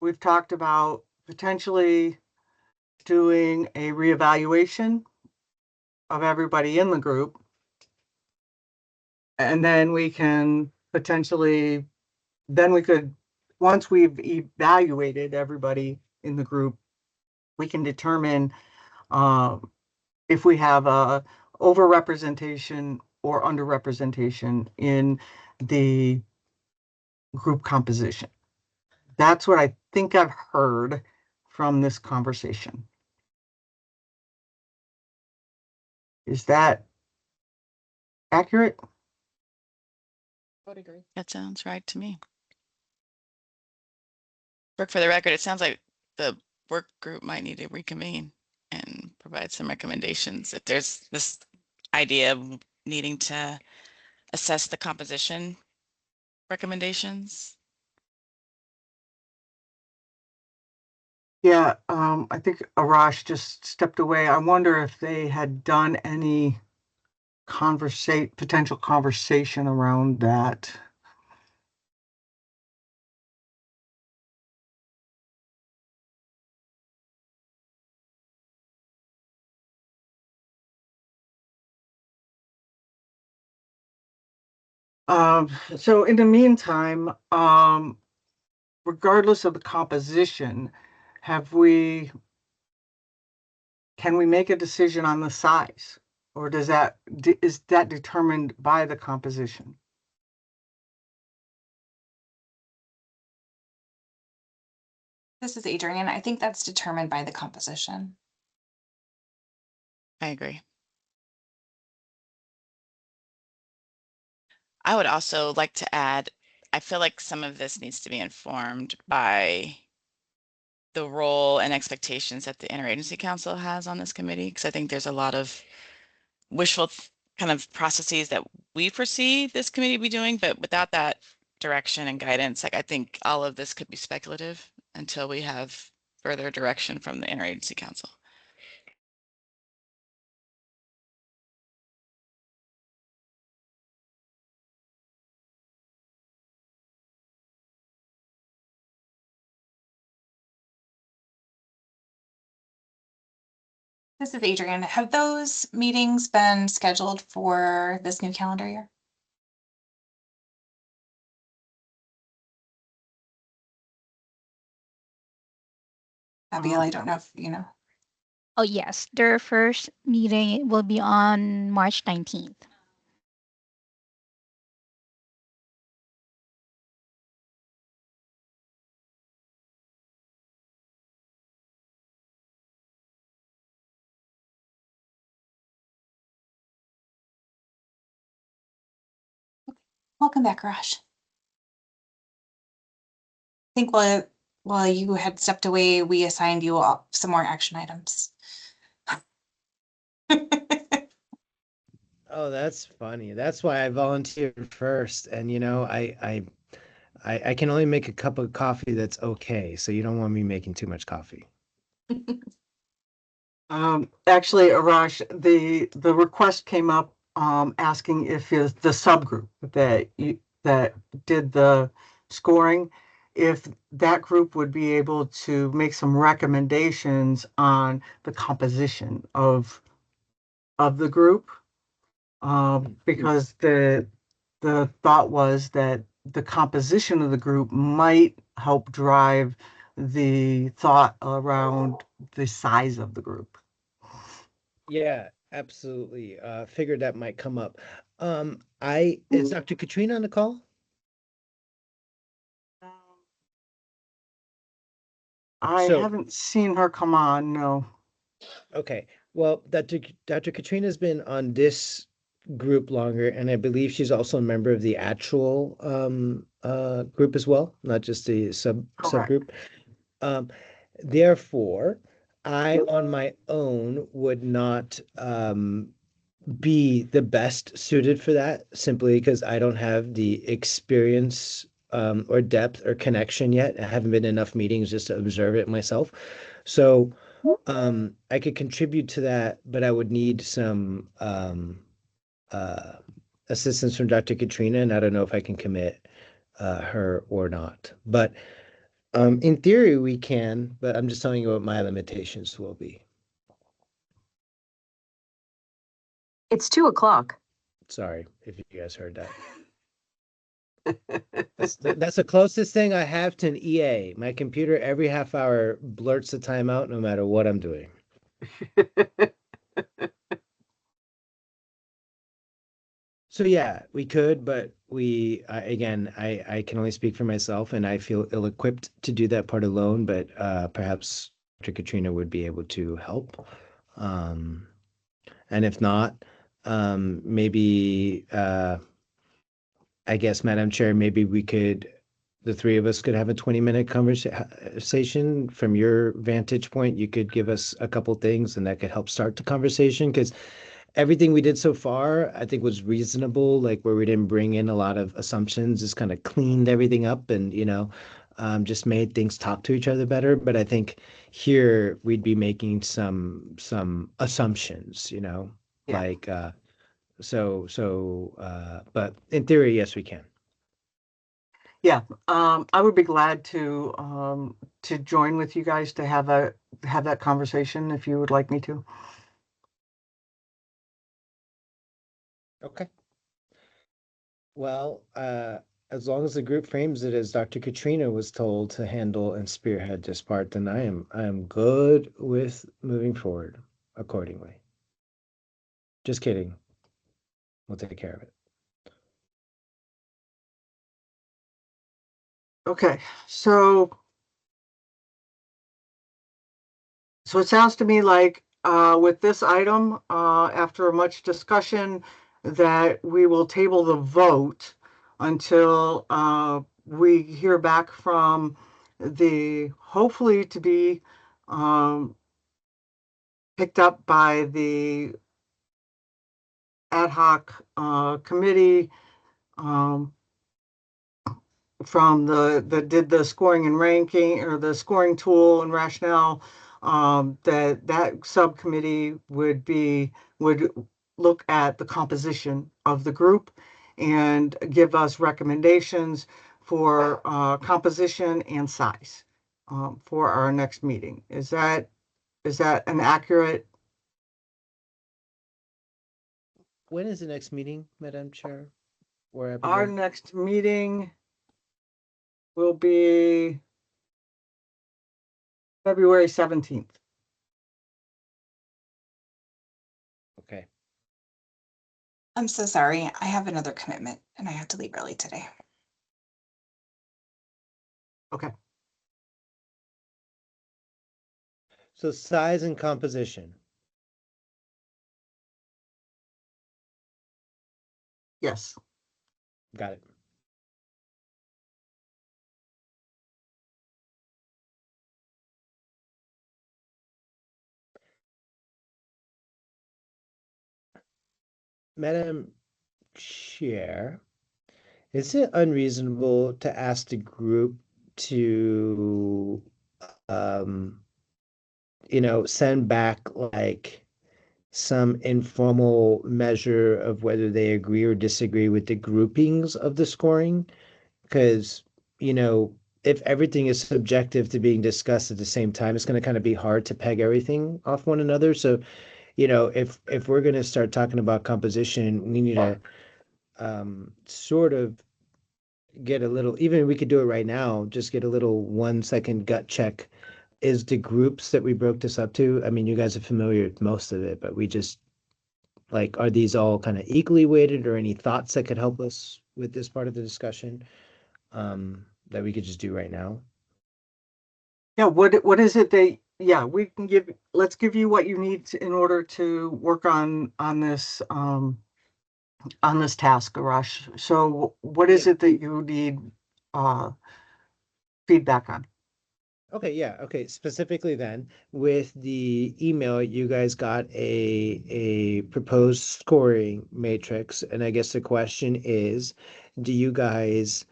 we've talked about potentially doing a reevaluation of everybody in the group. And then we can potentially, once we've evaluated everybody in the group, we can determine if we have a overrepresentation or underrepresentation in the group composition. That's what I think I've heard from this conversation. Is that accurate? I would agree. That sounds right to me. Brooke, for the record, it sounds like the work group might need to reconvene and provide some recommendations. If there's this idea of needing to assess the composition recommendations. Yeah, I think Arash just stepped away. I wonder if they had done any potential conversation around that. So in the meantime, regardless of the composition, can we make a decision on the size, or is that determined by the composition? This is Adrienne. I think that's determined by the composition. I agree. I would also like to add, I feel like some of this needs to be informed by the role and expectations that the Interagency Council has on this committee, because I think there's a lot of wishful kind of processes that we foresee this committee be doing, but without that direction and guidance, like I think all of this could be speculative until we have further direction from the Interagency Council. This is Adrienne. Have those meetings been scheduled for this new calendar year? Abigail, I don't know if you know. Oh, yes. Their first meeting will be on March 19th. Welcome back, Rush. I think while you had stepped away, we assigned you all some more action items. Oh, that's funny. That's why I volunteered first. And you know, I can only make a cup of coffee that's okay. So you don't want me making too much coffee. Actually, Arash, the request came up asking if is the subgroup that did the scoring, if that group would be able to make some recommendations on the composition of the group. Because the thought was that the composition of the group might help drive the thought around the size of the group. Yeah, absolutely. Figured that might come up. Is Dr. Katrina on the call? I So, haven't seen her come on, no. okay. Well, Dr. Katrina's been on this group longer, and I believe she's also a member of the actual group as well, not just the Correct. subgroup. Um, Therefore, I on my own would not be the best suited for that simply because I don't have the experience or depth or connection yet. I haven't been in enough meetings just to observe it myself. So I could contribute to that, but I would need some uh, assistance from Dr. Katrina, and I don't know if I can commit her or not. But in theory, we can, but I'm just telling you what my limitations will be. It's 2:00. Sorry if you guys heard that. That's the closest thing I have to an EA. My computer every half hour blurts the timeout no matter what I'm doing. So yeah, we could, but again, I can only speak for myself, and I feel ill-equipped to do that part alone. But perhaps Dr. Katrina would be able to help. And if not, maybe I guess, Madam Chair, maybe the three of us could have a 20-minute conversation. From your vantage point, you could give us a couple things and that could help start the conversation, because everything we did so far, I think, was reasonable, like where we didn't bring in a lot of assumptions, just kind of cleaned everything up and, just made things talk to each other better. But I think here we'd be making some assumptions, Yeah. like but in theory, yes, we can. Yeah, I would be glad to join with you guys to have that conversation if you would like me to. Okay. Well, as long as the group frames it as Dr. Katrina was told to handle and spearhead this part, then I am good with moving forward accordingly. Just kidding. We'll take care of it. Okay, so it sounds to me like with this item, after much discussion, that we will table the vote until we hear back from the, hopefully to be picked up by the ad hoc committee from that did the scoring and ranking, or the scoring tool and rationale, that subcommittee would look at the composition of the group and give us recommendations for composition and size for our next meeting. Is that an accurate? When is the next meeting, Madam Chair? Or Our next meeting will be February 17th. Okay. I'm so sorry. I have another commitment and I have to leave early today. Okay. So size and composition. Yes. Got it. Madam Chair, is it unreasonable to ask the group to, um, send back like some informal measure of whether they agree or disagree with the groupings of the scoring? Because, you know, if everything is subjective to being discussed at the same time, it's going to kind of be hard to peg everything off one another. So, if we're going to start talking about composition, we need to sort of get a little, even we could do it right now, just get a little 1 second gut check. Is the groups that we broke this up to, I mean, you guys are familiar with most of it, but we just like, are these all kind of equally weighted, or any thoughts that could help us with this part of the discussion that we could just do right now? Yeah, what is it yeah, we can let's give you what you need in order to work on this task, Arash. So what is it that you need feedback on? Okay, yeah, okay. Specifically then, with the email, you guys got a proposed scoring matrix, and I guess the question is, do you guys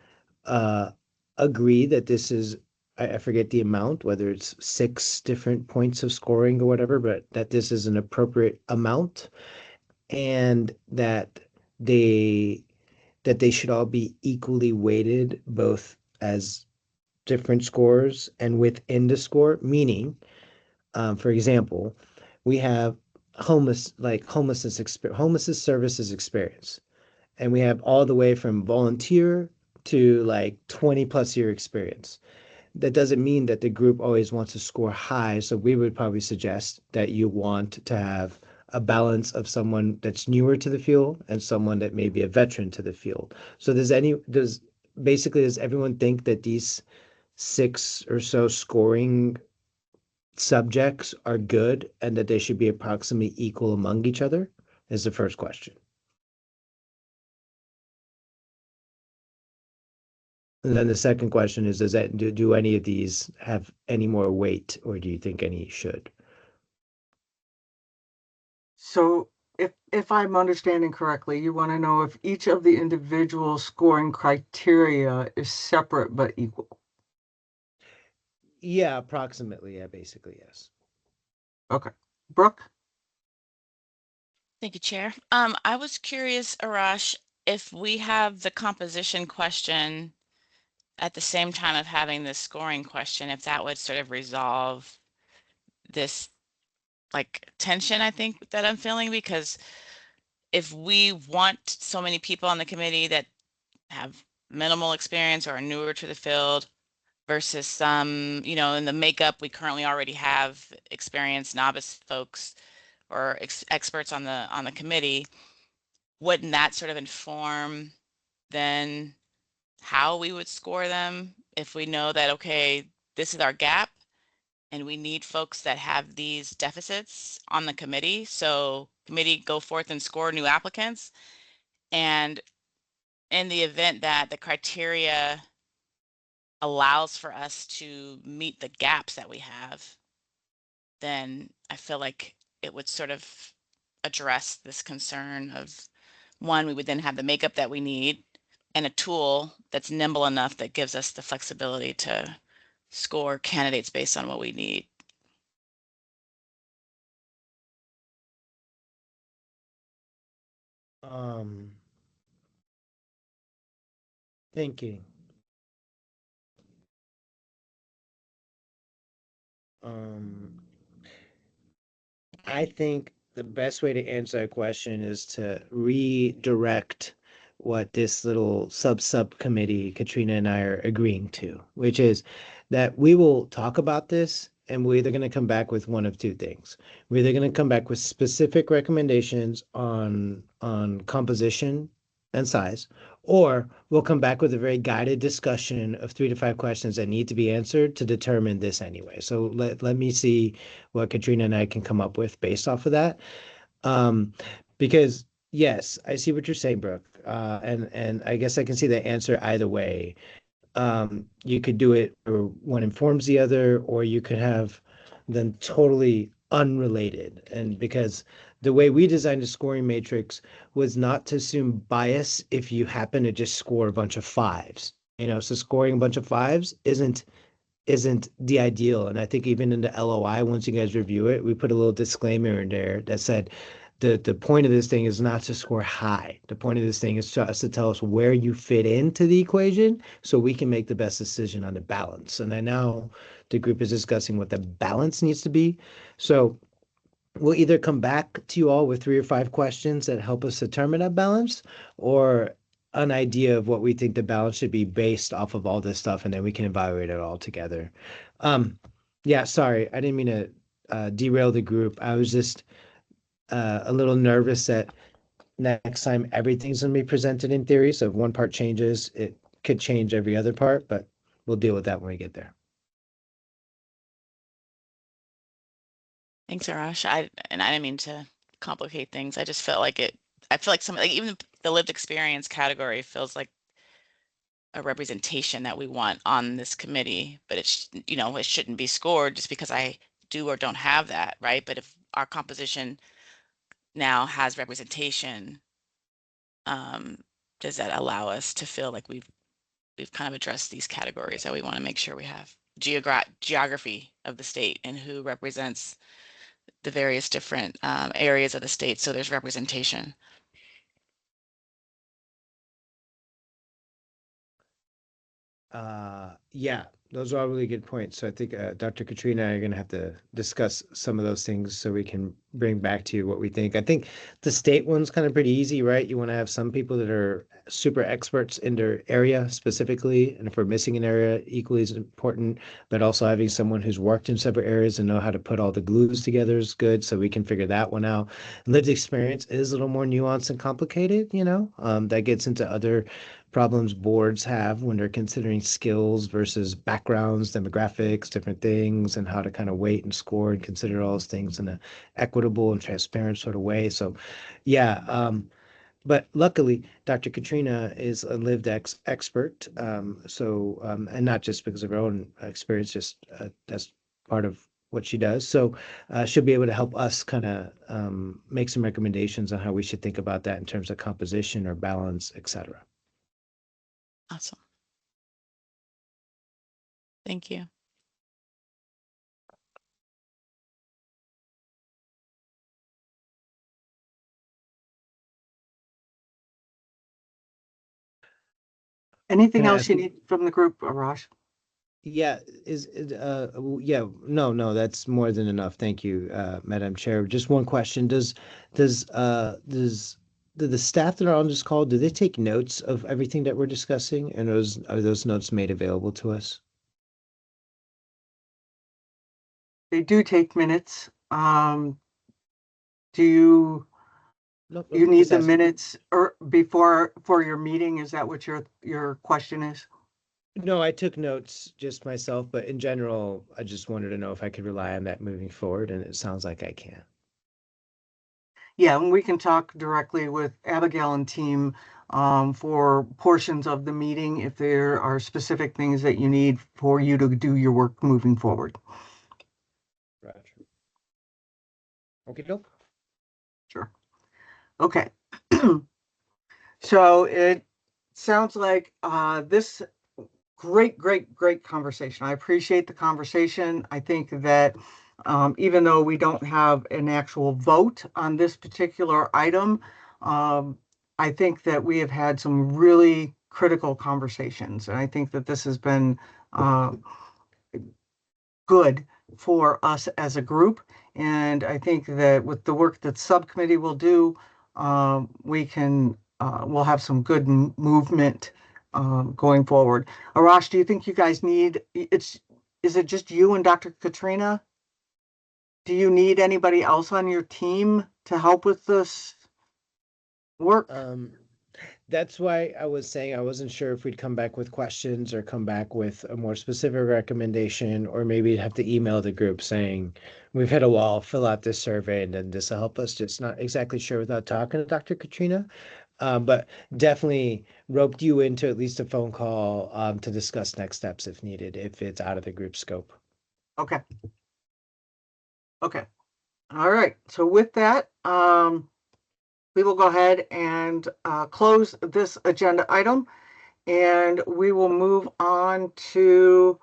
uh agree that this is, I forget the amount, whether it's 6 different points of scoring or whatever, but that this is an appropriate amount, and they that they should all be equally weighted, both as different scores and within the score, meaning, for example, we have homelessness services experience, and we have all the way from volunteer to like 20+ year experience. That doesn't mean that the group always wants to score high, so we would probably suggest that you want to have a balance of someone that's newer to the field and someone that may be a veteran to the field. So does everyone think that these 6 or so scoring subjects are good and that they should be approximately equal among each other? Is the first question. And then the second question is, do any of these have any more weight, or do you think any should? So if I'm understanding correctly, you want to know if each of the individual scoring criteria is separate but equal. Yeah, approximately. Yeah, basically, yes. Okay. Brooke? Thank you, Chair. I was curious, Arash, if we have the composition question at the same time of having the scoring question, if that would sort of resolve this like tension, I think, that I'm feeling, because if we want so many people on the committee that have minimal experience or are newer to the field versus some, in the makeup, we currently already have experienced novice folks or experts on the committee, wouldn't that sort of inform then how we would score them if we know that, okay, this is our gap and we need folks that have these deficits on the committee? So committee, go forth and score new applicants. And in the event that the criteria allows for us to meet the gaps that we have, then I feel like it would sort of address this concern of, one, we would then have the makeup that we need and a tool that's nimble enough that gives us the flexibility to score candidates based on what we need. Um, Thinking. Um, I think the best way to answer that question is to redirect what this little subcommittee Katrina and I are agreeing to, which is that we will talk about this, and we're either going to come back with one of two things. We're either going to come back with specific recommendations on composition and size, or we'll come back with a very guided discussion of 3 to 5 questions that need to be answered to determine this anyway. So let me see what Katrina and I can come up with based off of that. Um, because yes, I see what you're saying, Brooke. And I guess I can see the answer either way. You could do it, or one informs the other, or you could have them totally unrelated. And because the way we designed a scoring matrix was not to assume bias if you happen to just score a bunch of fives. So scoring a bunch of fives isn't the ideal. And I think even in the LOI, once you guys review it, we put a little disclaimer in there that said the point of this thing is not to score high. The point of this thing is to tell us where you fit into the equation so we can make the best decision on the balance. And I know the group is discussing what the balance needs to be. So we'll either come back to you all with 3 or 5 questions that help us determine that balance, or an idea of what we think the balance should be based off of all this stuff, and then we can evaluate it all together. Yeah, sorry, I didn't mean to derail the group. I was just a little nervous that next time everything's going to be presented in theory. So if one part changes, it could change every other part, but we'll deal with that when we get there. Thanks, Arash. I didn't mean to complicate things. I just felt like I feel like even the lived experience category feels like a representation that we want on this committee, but it shouldn't be scored just because I do or don't have that, right? But if our composition now has representation, does that allow us to feel like we've kind of addressed these categories that we want to make sure we have? Geography of the state and who represents the various different areas of the state, so there's representation. Yeah, those are all really good points. So I think Dr. Katrina and I are going to have to discuss some of those things so we can bring back to you what we think. I think the state one's kind of pretty easy, right? You want to have some people that are super experts in their area specifically, and if we're missing an area, equally as important, but also having someone who's worked in several areas and know how to put all the glues together is good, so we can figure that one out. Lived experience is a little more nuanced and complicated, that gets into other problems boards have when they're considering skills versus backgrounds, demographics, different things, and how to kind of weight and score and consider all those things in an equitable and transparent sort of way. So, yeah. But luckily, Dr. Katrina is a lived expert. And not just because of her own experience, just that's part of what she does. So she'll be able to help us kind of make some recommendations on how we should think about that in terms of composition or balance, et cetera. Awesome. Thank you. Anything Can I else ask you need from the group, Arash? Yeah, no, that's more than enough. Thank you, Madam Chair. Just one question. Do the staff that are on this call, do they take notes of everything that we're discussing? And are those notes made available to us? They do take minutes. Do you Nope, you need just the asking. minutes or before for your meeting? Is that what your question is? No, I took notes just myself, but in general, I just wanted to know if I could rely on that moving forward, and it sounds like I can. Yeah, and we can talk directly with Abigail and team for portions of the meeting if there are specific things that you need for you to do your work moving forward. Roger. Okay, doke. Sure. Okay. So it sounds like this great conversation. I appreciate the conversation. I think that even though we don't have an actual vote on this particular item, I think that we have had some really critical conversations. And I think that this has been good for us as a group. And I think that with the work that subcommittee will do, we'll have some good movement going forward. Arash, do you think you guys is it just you and Dr. Katrina? Do you need anybody else on your team to help with this work? That's why I was saying I wasn't sure if we'd come back with questions or come back with a more specific recommendation, or maybe have to email the group saying, we've hit a wall, fill out this survey, and then this will help us. Just not exactly sure without talking to Dr. Katrina. But definitely roped you into at least a phone call to discuss next steps if needed, if it's out of the group scope. Okay. Okay. All right, so with that, we will go ahead and close this agenda item, and we will move on to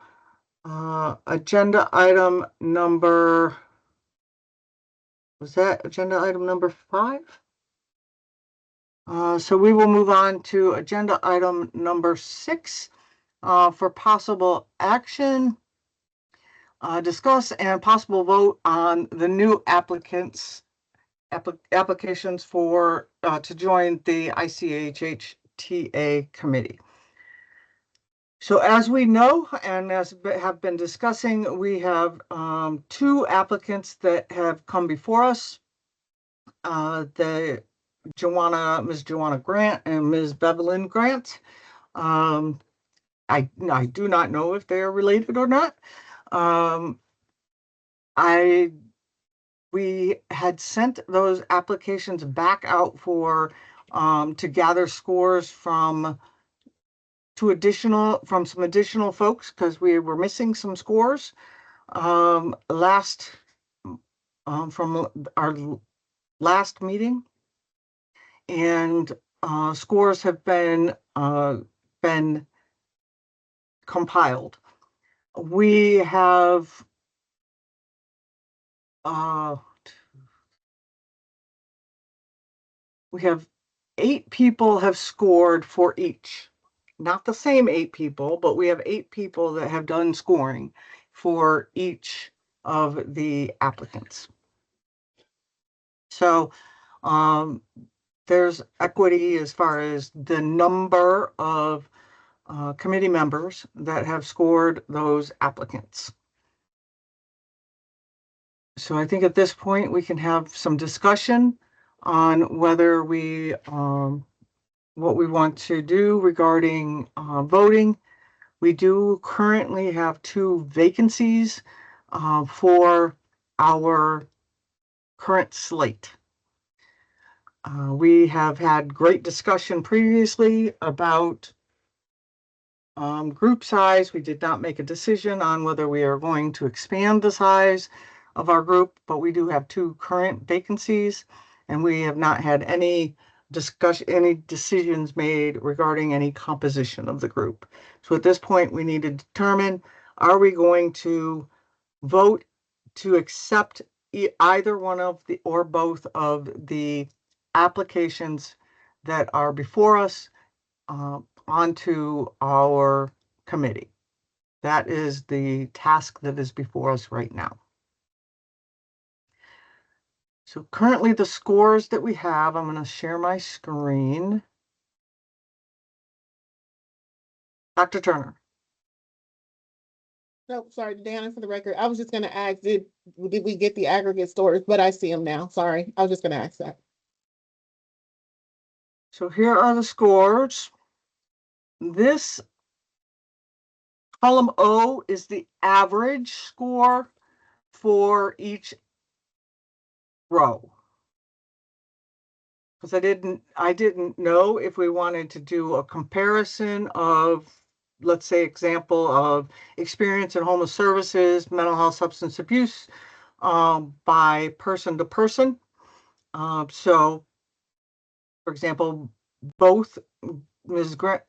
agenda item number, was that agenda item number 5? So we will move on to agenda item number 6 for possible action. Discuss and possible vote on the new applications for to join the ICHHTA committee. So as we know, and as have been discussing, we have 2 applicants that have come before us. Ms. Joanna Grant and Ms. Bevelyn Grant. I do not know if they are related or not. We had sent those applications back out for to gather scores from some additional folks because we were missing some scores from our last meeting, and scores have been compiled. We have we have 8 people have scored for each. Not the same 8 people, but we have 8 people that have done scoring for each of the applicants. So there's equity as far as the number of committee members that have scored those applicants. So I think at this point we can have some discussion on whether we what we want to do regarding voting. We do currently have 2 vacancies for our current slate. We have had great discussion previously about group size. We did not make a decision on whether we are going to expand the size of our group, but we do have 2 current vacancies, and we have not had any decisions made regarding any composition of the group. So at this point, we need to determine, are we going to vote to accept either one of the or both of the applications that are before us onto our committee? That is the task that is before us right now. So currently the scores that we have, I'm going to share my screen. Dr. Turner. No, sorry, Dana, for the record, I was just going to ask, did we get the aggregate scores? But I see them now. Sorry, I was just going to ask that. So here are the scores. This column O is the average score for each row. Because I didn't know if we wanted to do a comparison of, let's say, example of experience in homeless services, mental health, substance abuse by person to person. So, for example, both Ms. Grant,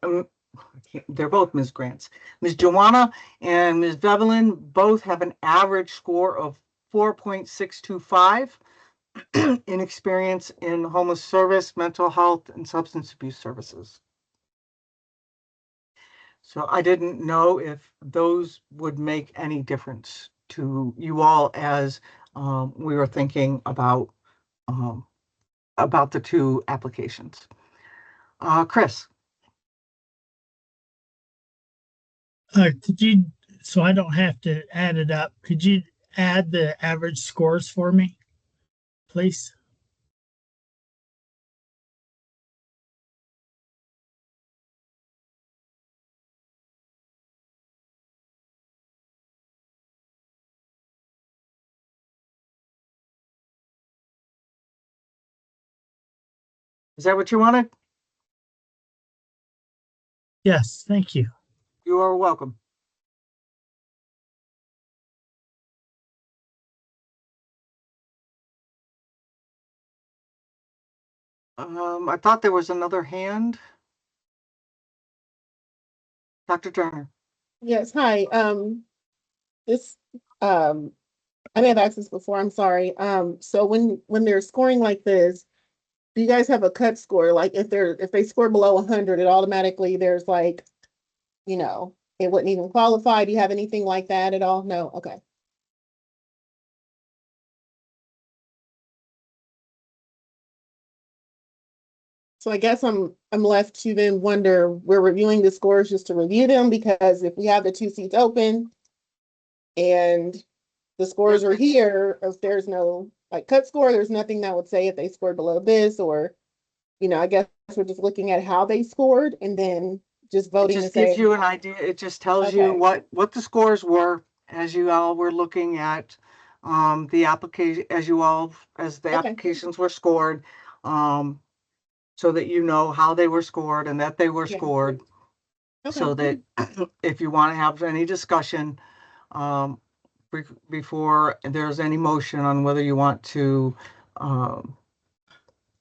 they're both Ms. Grants. Ms. Joanna and Ms. Bevelyn both have an average score of 4.625 in experience in homeless service, mental health, and substance abuse services. So I didn't know if those would make any difference to you all as we were thinking about the 2 applications. Chris. Could you, so I don't have to add it up, could you add the average scores for me, please? Is that what you wanted? Yes, thank you. You are welcome. I thought there was another hand. Dr. Turner. Yes, hi. This, I may have asked this before, I'm sorry. So when they're scoring like this, do you guys have a cut score? Like if they score below 100, it automatically there's like, it wouldn't even qualify. Do you have anything like that at all? No? Okay. So I guess I'm left to then wonder, we're reviewing the scores just to review them, because if we have the 2 seats open and the scores are here, if there's no like cut score, there's nothing that would say if they scored below this, or, I guess we're just looking at how they scored and then just It voting to just gives say, you an idea. It just tells you okay, what the scores were as you all were looking at the application, as the okay, applications were scored, so that you know how they were scored and that they were yeah, scored, so okay, that if you want to have any discussion before there's any motion on whether you want to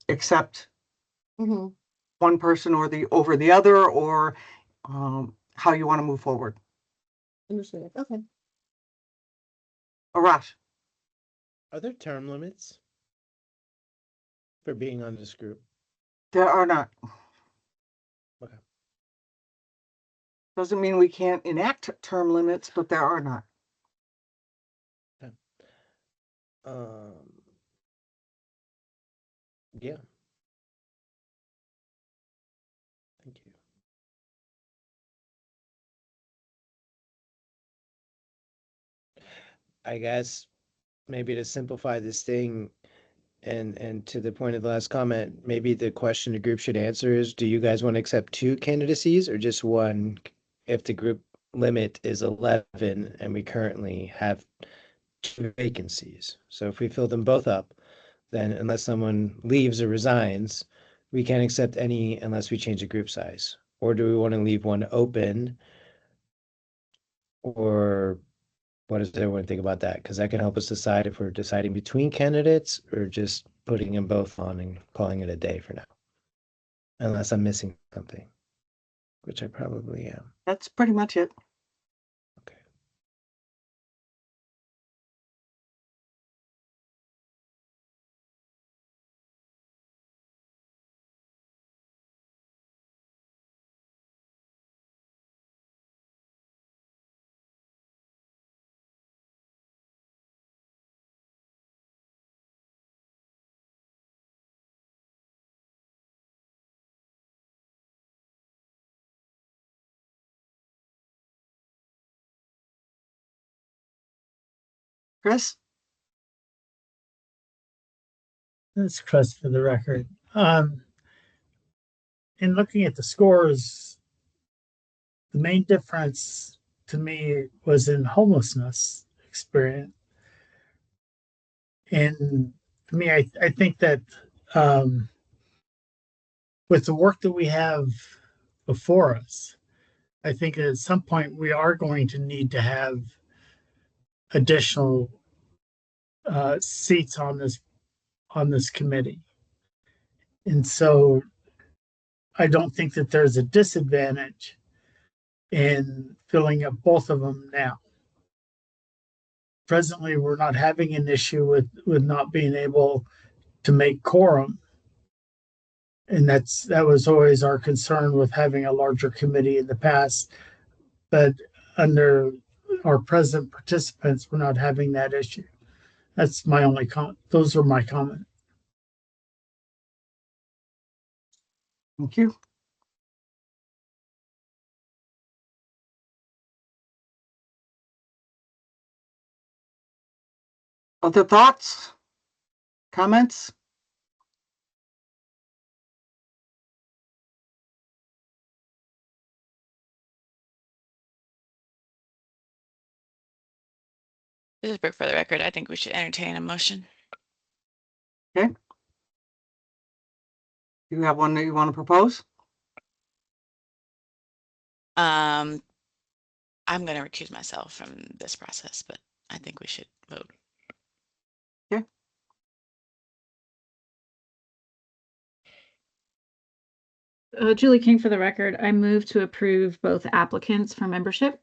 accept hmm, one person or over the other, or how you want to move forward. understood, okay. Arash. Are there term limits for being on this group? There are not. Okay. Doesn't mean we can't enact term limits, but there are not. Okay. Yeah. Thank you. I guess maybe to simplify this thing, and to the point of the last comment, maybe the question the group should answer is, do you guys want to accept 2 candidacies or just 1? If the group limit is 11 and we currently have 2 vacancies. So if we fill them both up, then unless someone leaves or resigns, we can't accept any unless we change the group size. Or do we want to leave one open? Or what does everyone think about that? Because that can help us decide if we're deciding between candidates or just putting them both on and calling it a day for now. Unless I'm missing something, which I probably am. That's pretty much it. Okay. Chris? That's Chris for the record. In looking at the scores, the main difference to me was in homelessness experience. And to me, I think that um, with the work that we have before us, I think at some point we are going to need to have additional seats on this committee. And so I don't think that there's a disadvantage in filling up both of them now. Presently, we're not having an issue with not being able to make quorum. And that was always our concern with having a larger committee in the past. But under our present participants, we're not having that issue. That's my only comment. Those are my comments. Thank you. Other thoughts? Comments? This is Brooke for the record. I think we should entertain a motion. Okay. You have one that you want to propose? I'm going to recuse myself from this process, but I think we should vote. Okay. Julie King for the record. I move to approve both applicants for membership.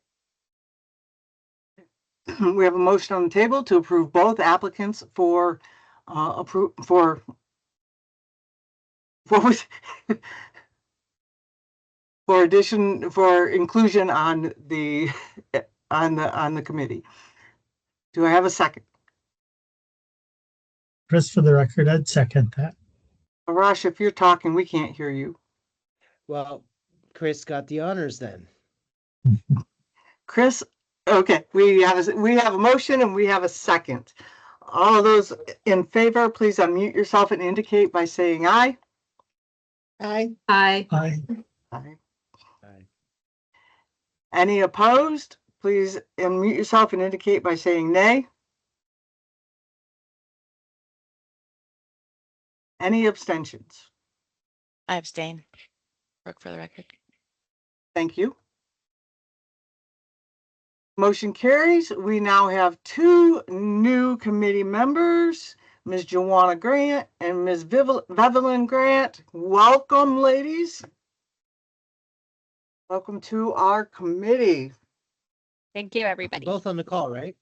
We have a motion on the table to approve both applicants for for inclusion on the committee. Do I have a second? Chris, for the record, I'd second that. Arash, if you're talking, we can't hear you. Well, Chris got the honors then. Chris, okay, we have a motion and we have a second. All of those in favor, please unmute yourself and indicate by saying aye. Aye. Aye. Aye. Aye. Aye. Any opposed? Please unmute yourself and indicate by saying nay. Any abstentions? I abstain. Brooke for the record. Thank you. Motion carries. We now have two new committee members, Ms. Joanna Grant and Ms. Bevelyn Grant. Welcome, ladies. Welcome to our committee. Thank you, everybody. Both on the call, right?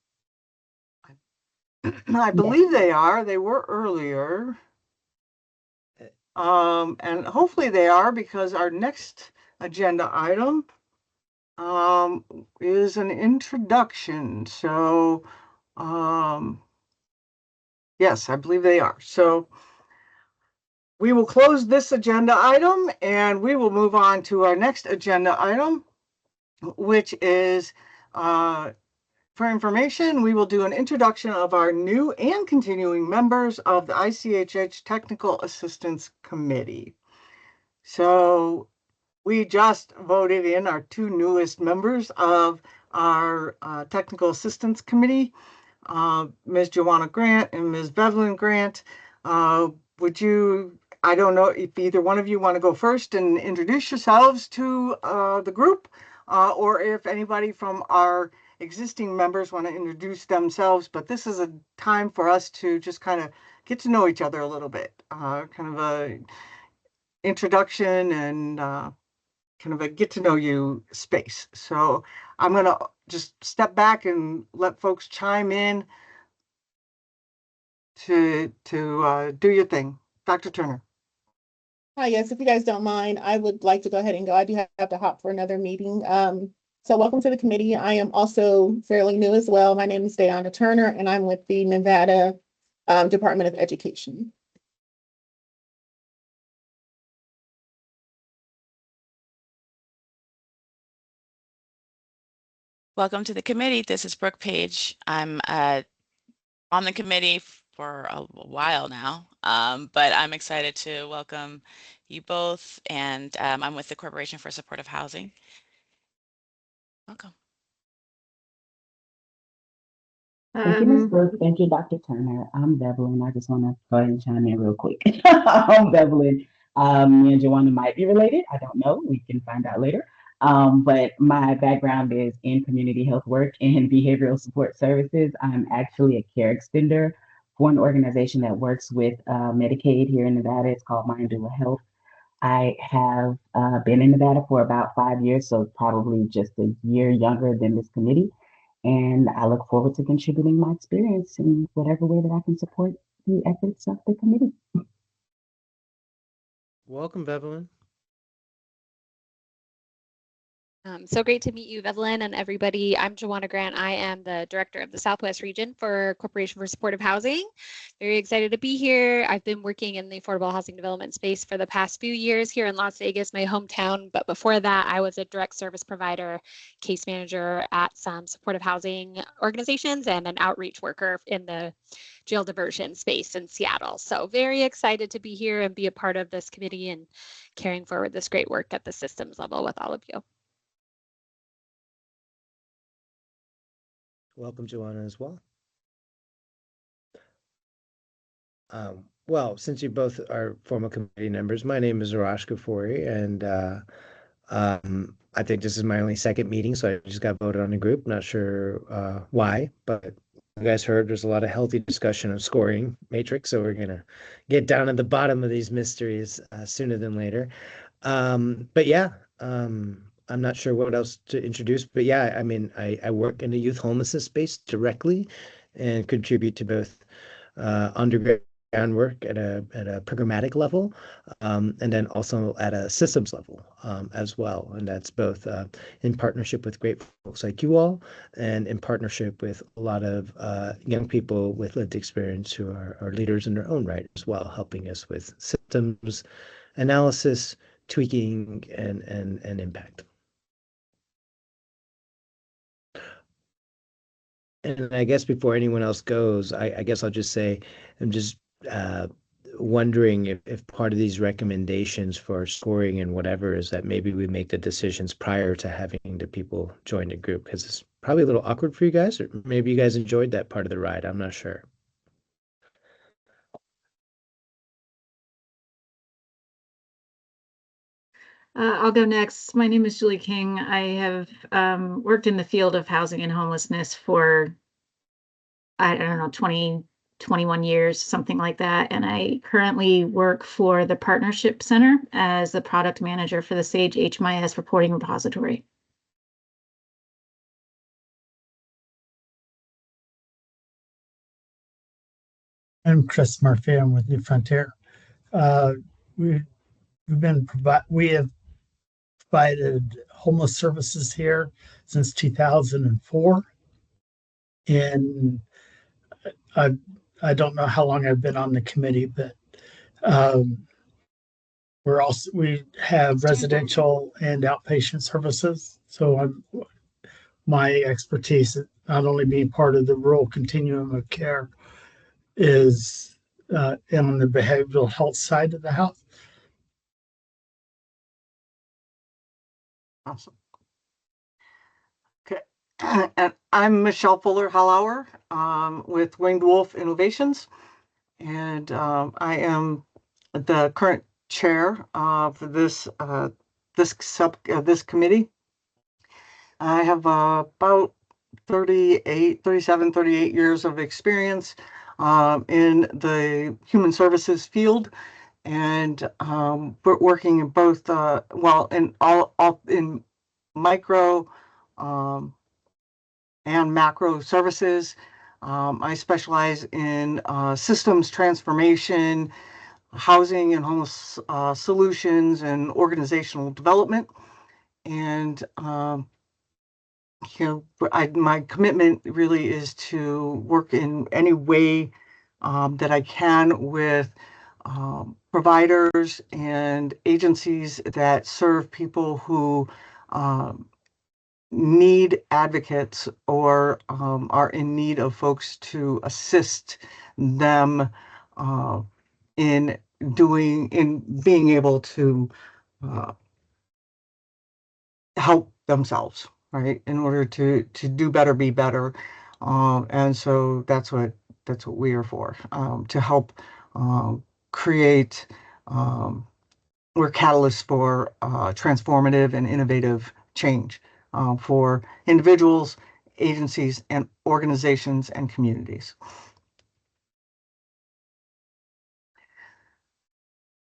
I believe they are. They were earlier. And hopefully they are, because our next agenda item is an introduction. So yes, I believe they are. So we will close this agenda item and we will move on to our next agenda item, which is for information. We will do an introduction of our new and continuing members of the ICHH Technical Assistance Committee. So we just voted in our two newest members of our Technical Assistance Committee, Ms. Joanna Grant and Ms. Bevelyn Grant. Would you, I don't know if either one of you want to go first and introduce yourselves to the group, or if anybody from our existing members want to introduce themselves, but this is a time for us to just kind of get to know each other a little bit, kind of a introduction and kind of a get to know you space. So I'm going to just step back and let folks chime in to do your thing. Dr. Turner. Hi, yes, if you guys don't mind, I would like to go ahead and go. I do have to hop for another meeting. So welcome to the committee. I am also fairly new as well. My name is Diana Turner, and I'm with the Nevada Department of Education. Welcome to the committee. This is Brooke Page. I'm on the committee for a while now, but I'm excited to welcome you both, and I'm with the Corporation for Supportive Housing. Welcome. Thank you, Ms. Brooke. Thank you, Dr. Turner. I'm Bevelyn. I just want to go ahead and chime in real quick. I'm Bevelyn. Me and Joanna might be related. I don't know. We can find out later. But my background is in community health work and behavioral support services. I'm actually a care extender for an organization that works with Medicaid here in Nevada. It's called Mindula Health. I have been in Nevada for about 5 years, so probably just a year younger than this committee. And I look forward to contributing my experience in whatever way that I can support the efforts of the committee. Welcome, Bevelyn. So great to meet you, Bevelyn, and everybody. I'm Joanna Grant. I am the director of the Southwest region for Corporation for Supportive Housing. Very excited to be here. I've been working in the affordable housing development space for the past few years here in Las Vegas, my hometown. But before that, I was a direct service provider, case manager at some supportive housing organizations, and an outreach worker in the jail diversion space in Seattle. So very excited to be here and be a part of this committee and carrying forward this great work at the systems level with all of you. Welcome, Joanna, as well. Well, since you both are former committee members, my name is Arash Ghafouri, and I think this is my only second meeting, so I just got voted on a group. Not sure why, but you guys heard there's a lot of healthy discussion of scoring matrix, so we're going to get down at the bottom of these mysteries sooner than later. But yeah, I'm not sure what else to introduce, but yeah, I mean, I work in the youth homelessness space directly and contribute to both underground work at a programmatic level, and then also at a systems level as well. And that's both in partnership with great folks like you all, and in partnership with a lot of young people with lived experience who are leaders in their own right as well, helping us with systems analysis, tweaking, and impact. And I guess before anyone else goes, I guess I'll just say I'm just uh, wondering if part of these recommendations for scoring and whatever is that maybe we make the decisions prior to having the people join the group, because it's probably a little awkward for you guys, or maybe you guys enjoyed that part of the ride. I'm not sure. I'll go next. My name is Julie King. I have worked in the field of housing and homelessness for, I don't know, 20, 21 years, something like that. And I currently work for the Partnership Center as the product manager for the SAGE HMIS reporting repository. I'm Chris Murphy. I'm with New Frontier. We have provided homeless services here since 2004, and I don't know how long I've been on the committee, but we have residential and outpatient services. So my expertise, not only being part of the rural continuum of care, is on the behavioral health side of the house. Awesome. Okay. And I'm Michelle Fuller-Hallauer with Winged Wolf Innovations, and I am the current chair for this committee. I have about 38 years of experience in the human services field, and we're working in both in all in micro and macro services. I specialize in systems transformation, housing and homeless solutions, and organizational development. And my commitment really is to work in any way that I can with providers and agencies that serve people who need advocates or are in need of folks to assist them in being able to help themselves, right, in order to do better, be better. And so that's what we are for, to help create, we're catalysts for transformative and innovative change for individuals, agencies, and organizations and communities.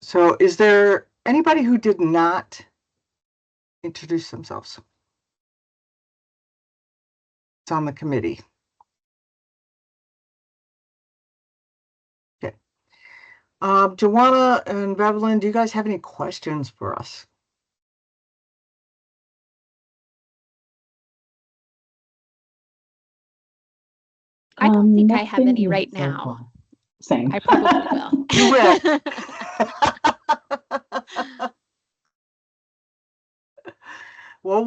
So is there anybody who did not introduce themselves? It's on the committee. Okay. Joanna and Bevelyn, do you guys have any questions for us? I don't think I have any right so now. far. Same. I probably will. You will. Well,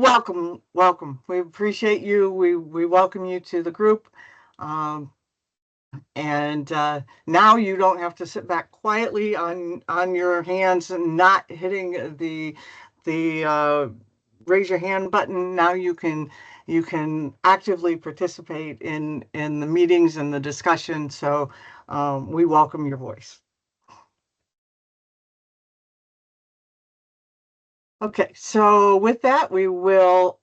welcome. We appreciate you. We welcome you to the group. And now you don't have to sit back quietly on your hands and not hitting the raise your hand button. Now you can actively participate in the meetings and the discussion. So we welcome your voice. Okay, so with that, we will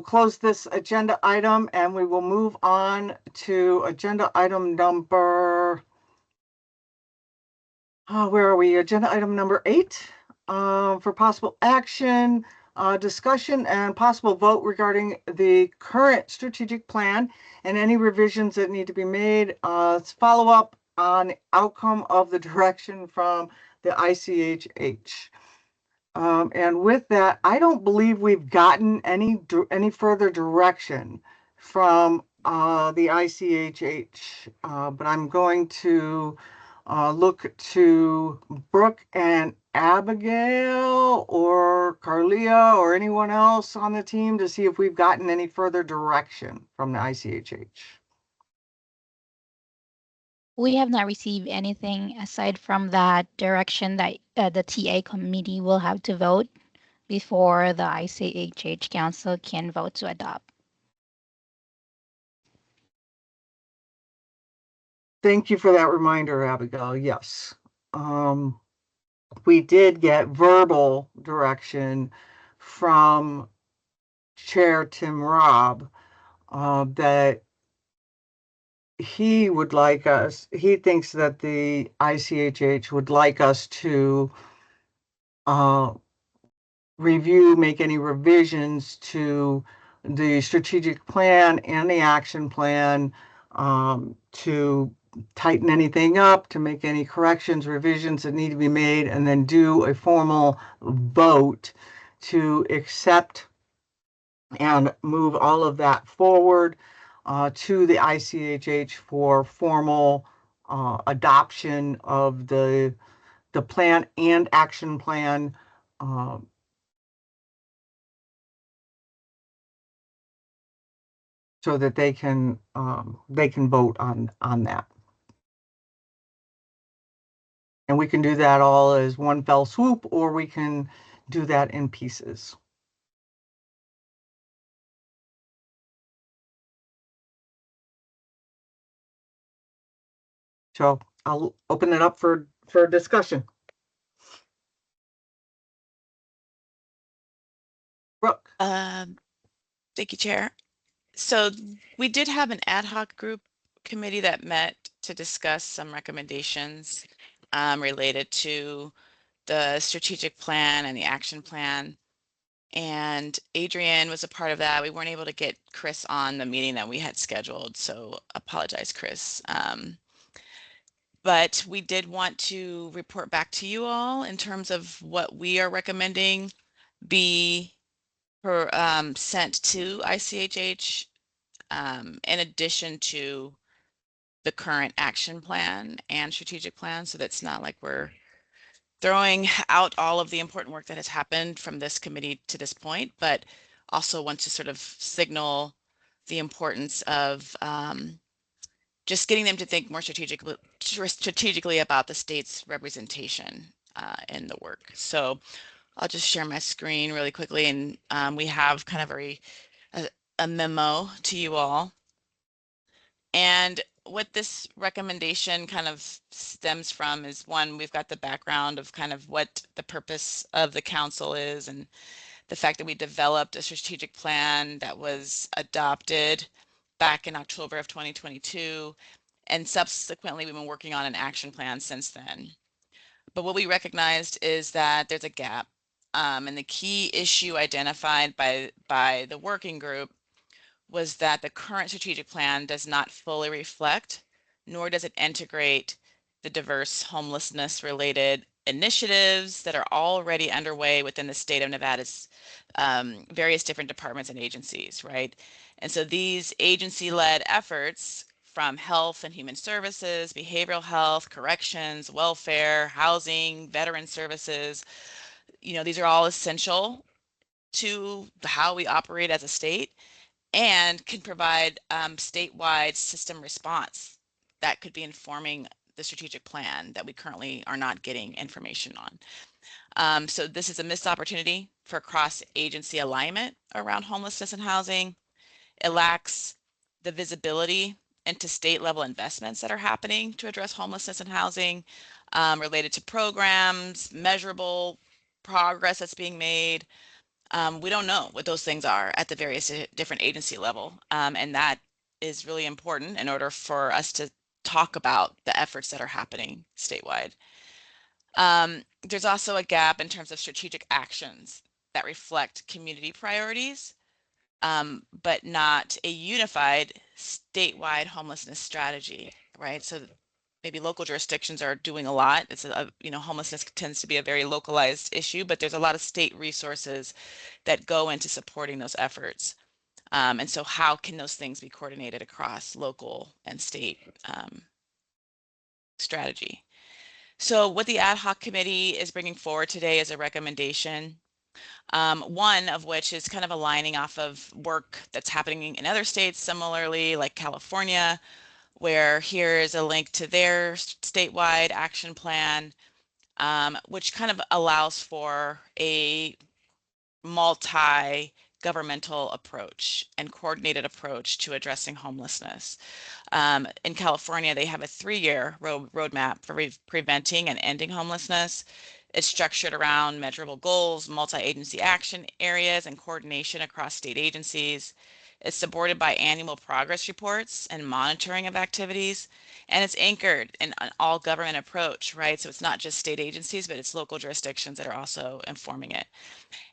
close this agenda item and we will move on to agenda item number, where are we? Agenda item number 8. for possible action, discussion and possible vote regarding the current strategic plan and any revisions that need to be made. Follow up on outcome of the direction from the ICHH. And with that, I don't believe we've gotten any further direction from the ICHH, but I'm going to look to Brooke and Abigail or Carlia or anyone else on the team to see if we've gotten any further direction from the ICHH. We have not received anything aside from that direction that the TA committee will have to vote before the ICHH Council can vote to adopt. Thank you for that reminder, Abigail. Yes. We did get verbal direction from Chair Tim Robb that he would like us, he thinks that the ICHH would like us to review, make any revisions to the strategic plan and the action plan to tighten anything up, to make any corrections, revisions that need to be made, and then do a formal vote to accept and move all of that forward to the ICHH for formal adoption of the plan and action plan so that they can vote on that. And we can do that all as one fell swoop, or we can do that in pieces. So I'll open it up for discussion. Brooke. Thank you, Chair. So we did have an ad hoc group committee that met to discuss some recommendations related to the strategic plan and the action plan. And Adrian was a part of that. We weren't able to get Chris on the meeting that we had scheduled, so apologize, Chris. But we did want to report back to you all in terms of what we are recommending be sent to ICHH in addition to the current action plan and strategic plan. So that's not like we're throwing out all of the important work that has happened from this committee to this point, but also want to sort of signal the importance of just getting them to think more strategically about the state's representation in the work. So I'll just share my screen really quickly, and we have kind of a memo to you all. And what this recommendation kind of stems from is, one, we've got the background of kind of what the purpose of the council is, and the fact that we developed a strategic plan that was adopted back in October of 2022. And subsequently, we've been working on an action plan since then. But what we recognized is that there's a gap. And the key issue identified by the working group was that the current strategic plan does not fully reflect, nor does it integrate the diverse homelessness related initiatives that are already underway within the state of Nevada's various different departments and agencies, right? And so these agency-led efforts from health and human services, behavioral health, corrections, welfare, housing, veteran services, you know, these are all essential to how we operate as a state, and can provide statewide system response that could be informing the strategic plan that we currently are not getting information on. So this is a missed opportunity for cross-agency alignment around homelessness and housing. It lacks the visibility into state level investments that are happening to address homelessness and housing related to programs, measurable progress that's being made. We don't know what those things are at the various different agency level. And that is really important in order for us to talk about the efforts that are happening statewide. There's also a gap in terms of strategic actions that reflect community priorities, but not a unified statewide homelessness strategy, right? So maybe local jurisdictions are doing a lot. It's homelessness tends to be a very localized issue, but there's a lot of state resources that go into supporting those efforts. And so how can those things be coordinated across local and state strategy? So what the ad hoc committee is bringing forward today is a recommendation, one of which is kind of aligning off of work that's happening in other states similarly, like California, where here is a link to their statewide action plan, which kind of allows for a multi-governmental approach and coordinated approach to addressing homelessness. In California, they have a 3-year roadmap for preventing and ending homelessness. It's structured around measurable goals, multi-agency action areas, and coordination across state agencies. It's supported by annual progress reports and monitoring of activities, and it's anchored in an all government approach, right? So it's not just state agencies, but it's local jurisdictions that are also informing it.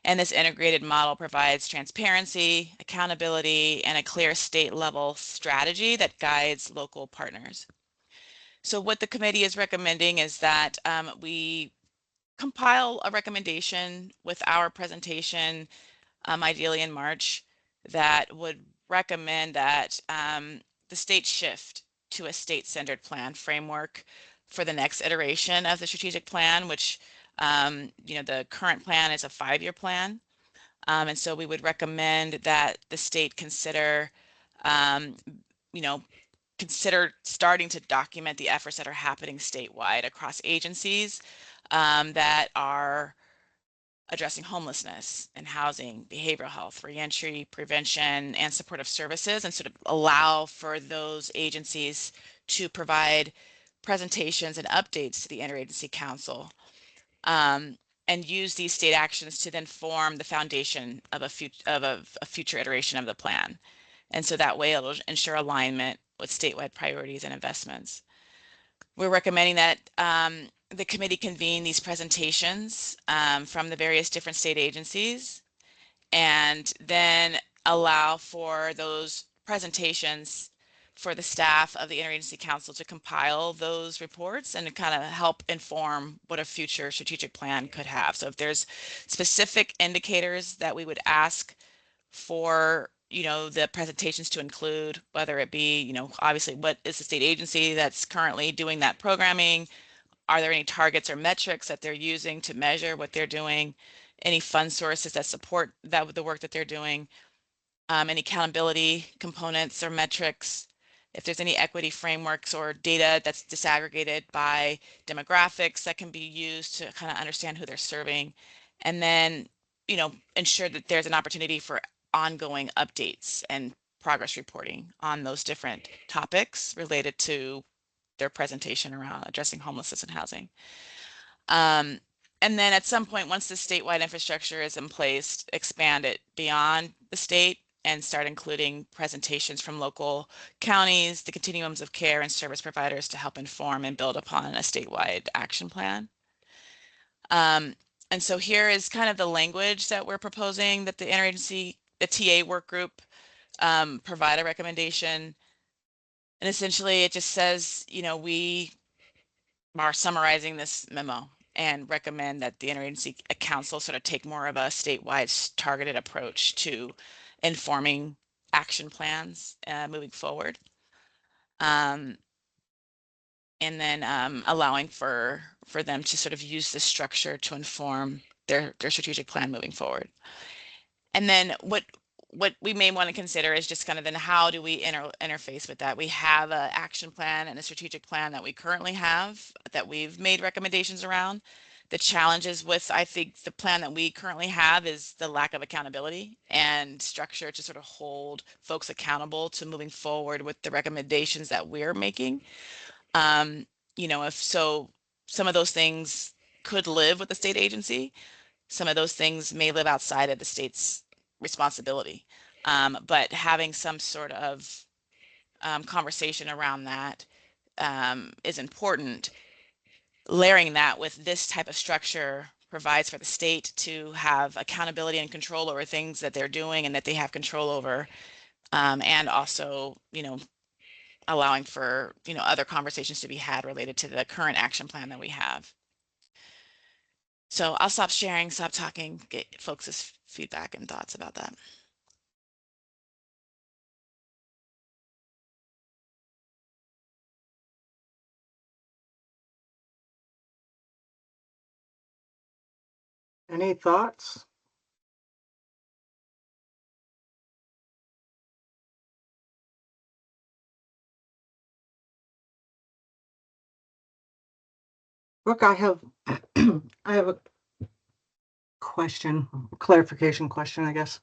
And this integrated model provides transparency, accountability, and a clear state level strategy that guides local partners. So what the committee is recommending is that we compile a recommendation with our presentation, ideally in March, that would recommend that the state shift to a state-centered plan framework for the next iteration of the strategic plan, which the current plan is a 5-year plan. And so we would recommend that the state consider starting to document the efforts that are happening statewide across agencies that are addressing homelessness and housing, behavioral health, reentry, prevention, and supportive services, and sort of allow for those agencies to provide presentations and updates to the Interagency Council, and use these state actions to then form the foundation of a future iteration of the plan. And so that way it'll ensure alignment with statewide priorities and investments. We're recommending that the committee convene these presentations from the various different state agencies, and then allow for those presentations for the staff of the Interagency Council to compile those reports and to kind of help inform what a future strategic plan could have. So if there's specific indicators that we would ask for the presentations to include, whether it be obviously what is the state agency that's currently doing that programming, are there any targets or metrics that they're using to measure what they're doing, any fund sources that support that the work that they're doing, any accountability components or metrics, if there's any equity frameworks or data that's disaggregated by demographics that can be used to kind of understand who they're serving, and then ensure that there's an opportunity for ongoing updates and progress reporting on those different topics related to their presentation around addressing homelessness and housing. And then at some point, once the statewide infrastructure is in place, expand it beyond the state and start including presentations from local counties, the continuums of care, and service providers to help inform and build upon a statewide action plan. And so here is kind of the language that we're proposing that the interagency, the TA work group provide a recommendation. And essentially it just says, we are summarizing this memo and recommend that the Interagency Council sort of take more of a statewide targeted approach to informing action plans moving forward. And then allowing for them to sort of use this structure to inform their strategic plan moving forward. And then what we may want to consider is just kind of then how do we interface with that? We have an action plan and a strategic plan that we currently have that we've made recommendations around. The challenges with, I think, the plan that we currently have is the lack of accountability and structure to sort of hold folks accountable to moving forward with the recommendations that we're making. If so, some of those things could live with the state agency. Some of those things may live outside of the state's responsibility. But having some sort of conversation around that is important. layering that with this type of structure provides for the state to have accountability and control over things that they're doing and that they have control over, and also, allowing for, other conversations to be had related to the current action plan that we have. So I'll stop sharing, stop talking, get folks' feedback and thoughts about that. Any thoughts? Look, I have a question, clarification question, I guess.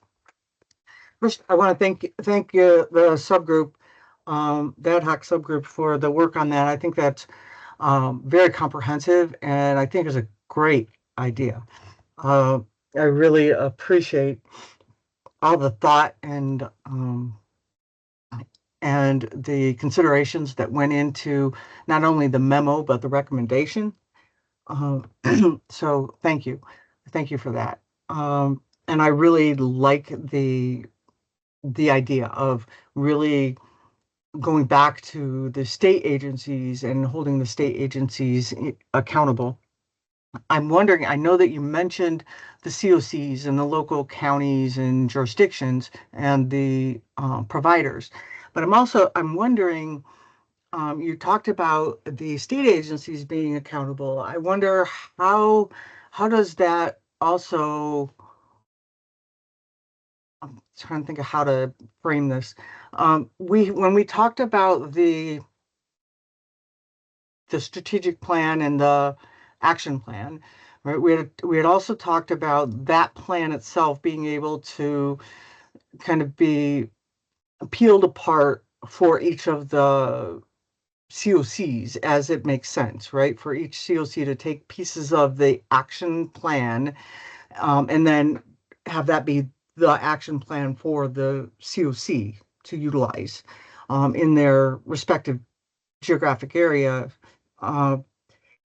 First, I want to thank you, the subgroup, the ad hoc subgroup, for the work on that. I think that's very comprehensive, and I think is a great idea. I really appreciate all the thought and the considerations that went into not only the memo but the recommendation. So thank you for that. And I really like the idea of really going back to the state agencies and holding the state agencies accountable. I'm wondering, I know that you mentioned the COCs and the local counties and jurisdictions and the providers, but I'm wondering, you talked about the state agencies being accountable. I wonder how does that also, I'm trying to think of how to frame this. When we talked about the strategic plan and the action plan, right? We had also talked about that plan itself being able to kind of be peeled apart for each of the COCs as it makes sense, right? For each COC to take pieces of the action plan, and then have that be the action plan for the COC to utilize in their respective geographic area.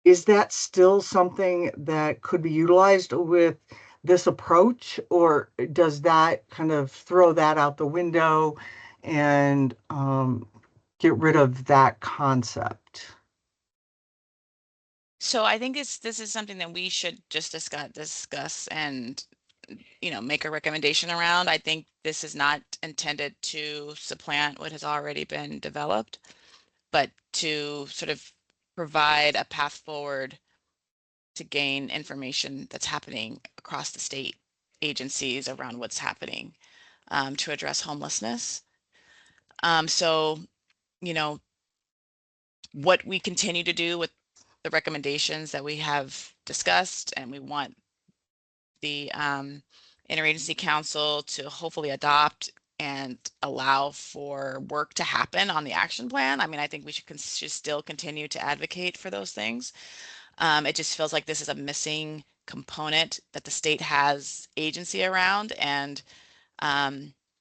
Is that still something that could be utilized with this approach, or does that kind of throw that out the window and get rid of that concept? So I think this is something that we should just discuss and, make a recommendation around. I think this is not intended to supplant what has already been developed, but to sort of provide a path forward to gain information that's happening across the state agencies around what's happening to address homelessness. So, what we continue to do with the recommendations that we have discussed, and we want the Interagency Council to hopefully adopt and allow for work to happen on the action plan. I mean, I think we should still continue to advocate for those things. It just feels like this is a missing component that the state has agency around and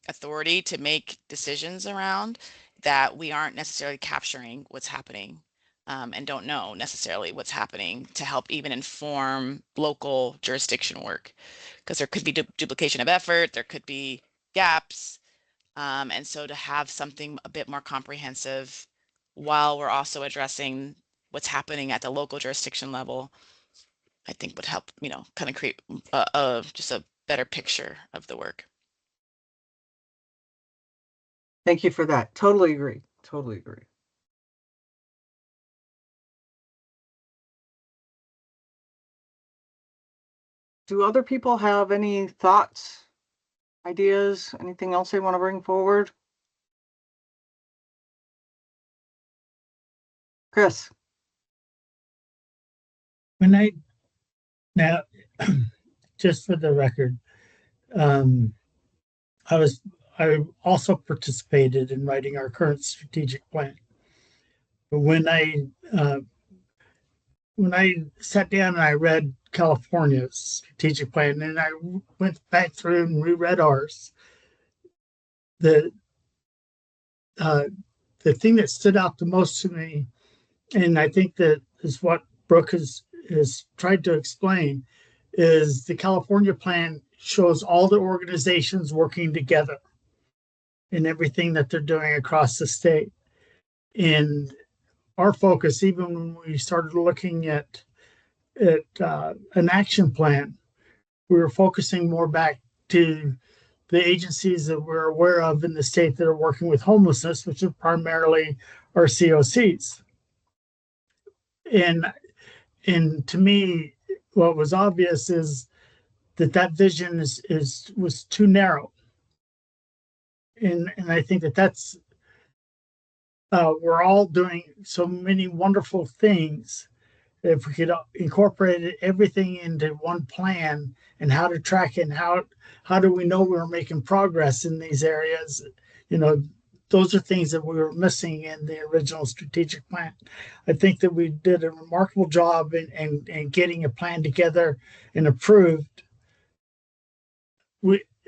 authority to make decisions around, that we aren't necessarily capturing what's happening, and don't know necessarily what's happening to help even inform local jurisdiction work, because there could be duplication of effort, there could be gaps, and so to have something a bit more comprehensive while we're also addressing what's happening at the local jurisdiction level, I think would help, kind of create just a better picture of the work. Thank you for that. Totally agree. Totally agree. Do other people have any thoughts, ideas, anything else they want to bring forward? Chris. Now, just for the record, I also participated in writing our current strategic plan. But when I sat down and I read California's strategic plan, and I went back through and reread ours, the thing that stood out the most to me, and I think that is what Brooke has tried to explain, is the California plan shows all the organizations working together in everything that they're doing across the state. And our focus, even when we started looking at an action plan, we were focusing more back to the agencies that we're aware of in the state that are working with homelessness, which are primarily our COCs. And to me, what was obvious is that vision was too narrow. And I think that's we're all doing so many wonderful things. If we could incorporate everything into one plan and how to track it and how do we know we're making progress in these areas, those are things that we were missing in the original strategic plan. I think that we did a remarkable job in getting a plan together and approved.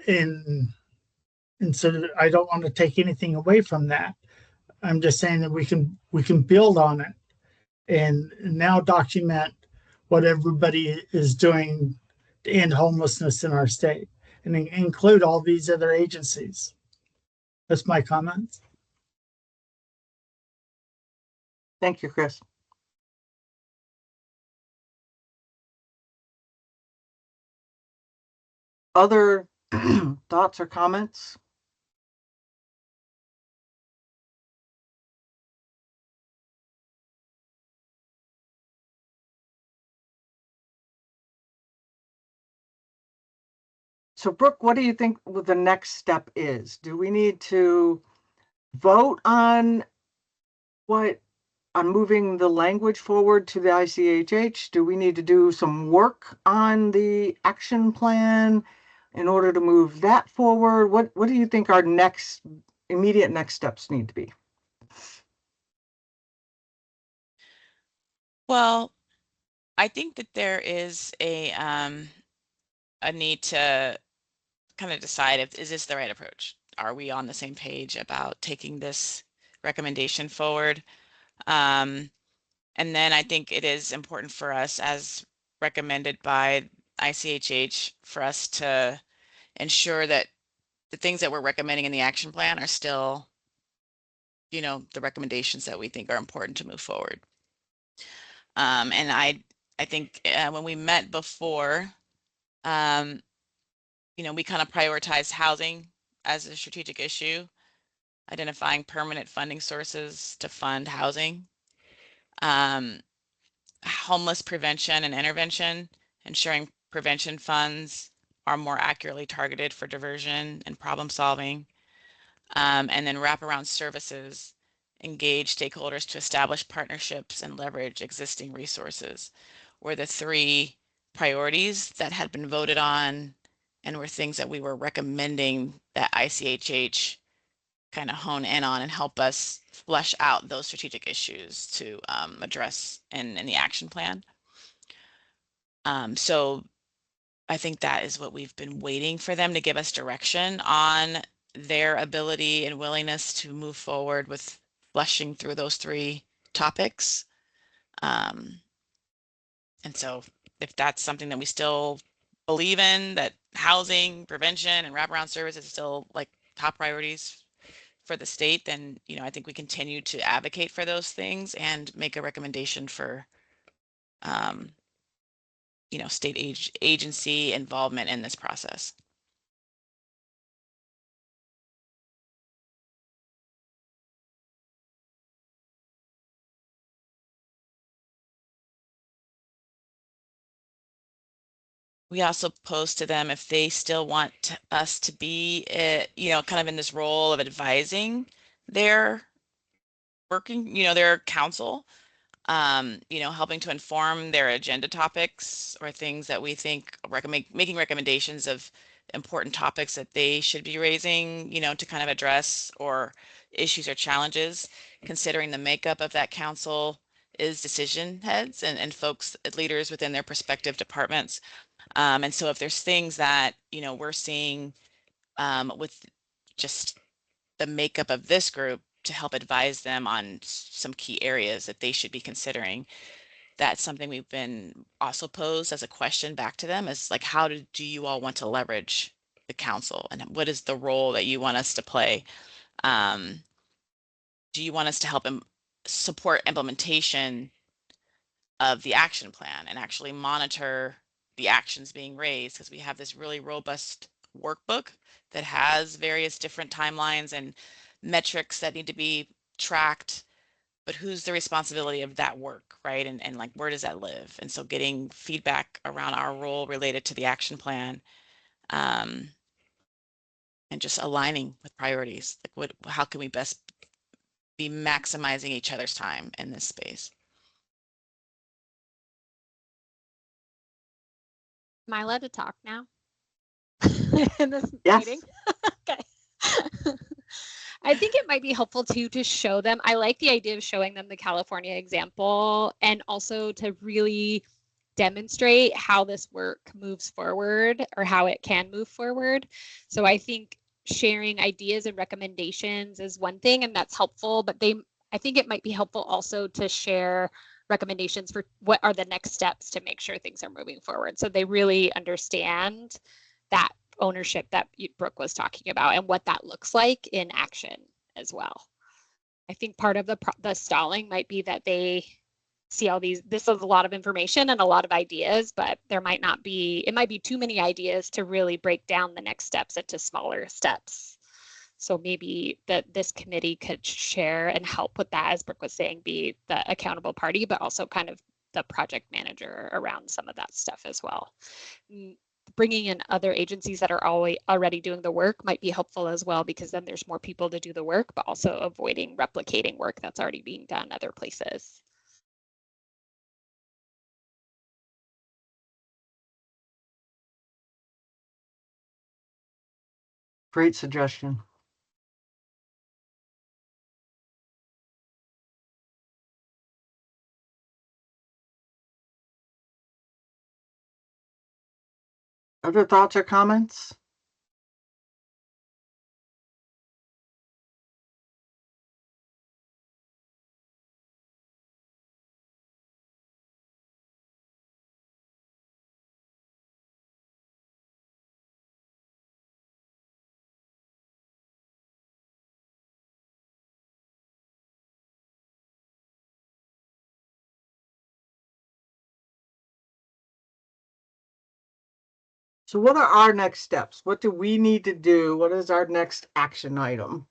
And so I don't want to take anything away from that. I'm just saying that we can build on it and now document what everybody is doing to end homelessness in our state and include all these other agencies. That's my comments. Thank you, Chris. Other thoughts or comments? So Brooke, what do you think the next step is? Do we need to vote on moving the language forward to the ICHH? Do we need to do some work on the action plan in order to move that forward? What do you think our immediate next steps need to be? Well, I think that there is a need to kind of decide is this the right approach? Are we on the same page about taking this recommendation forward? And then I think it is important for us, as recommended by ICHH, for us to ensure that the things that we're recommending in the action plan are still, the recommendations that we think are important to move forward. And I think when we met before, we kind of prioritized housing as a strategic issue, identifying permanent funding sources to fund housing, homeless prevention and intervention, ensuring prevention funds are more accurately targeted for diversion and problem solving, and then wraparound services, engage stakeholders to establish partnerships and leverage existing resources were the three priorities that had been voted on and were things that we were recommending that ICHH kind of hone in on and help us flesh out those strategic issues to address in the action plan. So I think that is what we've been waiting for them to give us direction on their ability and willingness to move forward with fleshing through those three topics. And so if that's something that we still believe in, that housing, prevention, and wraparound services is still like top priorities for the state, then, I think we continue to advocate for those things and make a recommendation for, state agency involvement in this process. We also posed to them if they still want us to be, kind of in this role of advising their working, their council, helping to inform their agenda topics or things that we think making recommendations of important topics that they should be raising, to kind of address or issues or challenges, considering the makeup of that council is decision heads and folks, leaders within their respective departments. And so if there's things that, we're seeing with just the makeup of this group to help advise them on some key areas that they should be considering, that's something we've been also posed as a question back to them, is like, how do you all want to leverage the council, and what is the role that you want us to play? Do you want us to help support implementation of the action plan and actually monitor the actions being raised? Because we have this really robust workbook that has various different timelines and metrics that need to be tracked, but who's the responsibility of that work, right? And like, where does that live? And so getting feedback around our role related to the action plan, and just aligning with priorities. Like, how can we best be maximizing each other's time in this space? Am I allowed to talk now? In this Yes. meeting? Okay. I think it might be helpful too to show them. I like the idea of showing them the California example, and also to really demonstrate how this work moves forward, or how it can move forward. So I think sharing ideas and recommendations is one thing, and that's helpful, but I think it might be helpful also to share recommendations for what are the next steps to make sure things are moving forward, so they really understand that ownership that Brooke was talking about and what that looks like in action as well. I think part of the stalling might be that they see all this is a lot of information and a lot of ideas, but it might be too many ideas to really break down the next steps into smaller steps. So maybe this committee could share and help with that, as Brooke was saying, be the accountable party, but also kind of the project manager around some of that stuff as well. Bringing in other agencies that are already doing the work might be helpful as well, because then there's more people to do the work, but also avoiding replicating work that's already being done other places. Great suggestion. Other thoughts or comments? So what are our next steps? What do we need to do? What is our next action item?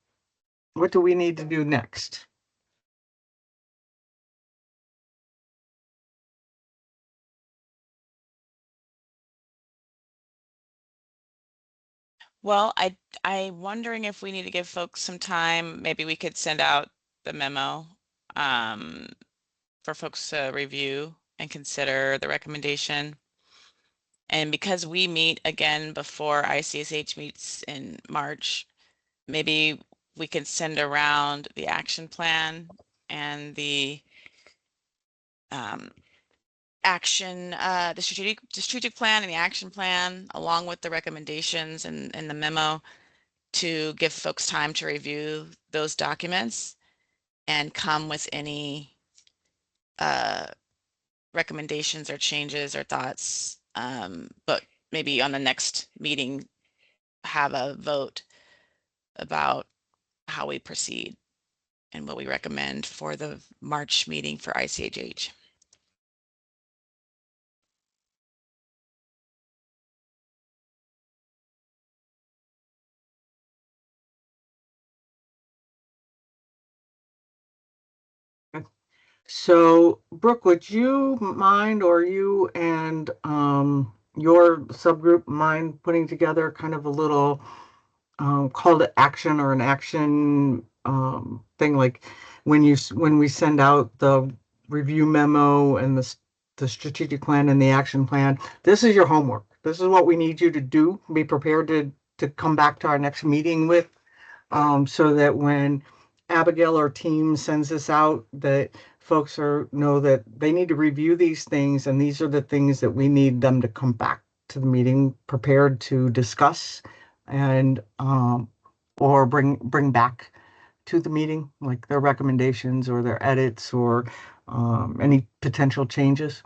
What do we need to do next? Well, I'm wondering if we need to give folks some time. Maybe we could send out the memo for folks to review and consider the recommendation. And because we meet again before ICSH meets in March, maybe we can send around the action plan and the strategic plan and the action plan, along with the recommendations and the memo, to give folks time to review those documents and come with any recommendations or changes or thoughts. But maybe on the next meeting, have a vote about how we proceed and what we recommend for the March meeting for ICHH. So, Brooke, would you mind, or you and your subgroup mind putting together kind of a little call to action, or an action thing, like when we send out the review memo and the strategic plan and the action plan? This is your homework. This is what we need you to do. Be prepared to come back to our next meeting with, so that when Abigail or team sends this out, that folks know that they need to review these things, and these are the things that we need them to come back to the meeting prepared to discuss, and or bring back to the meeting, like their recommendations or their edits or any potential changes?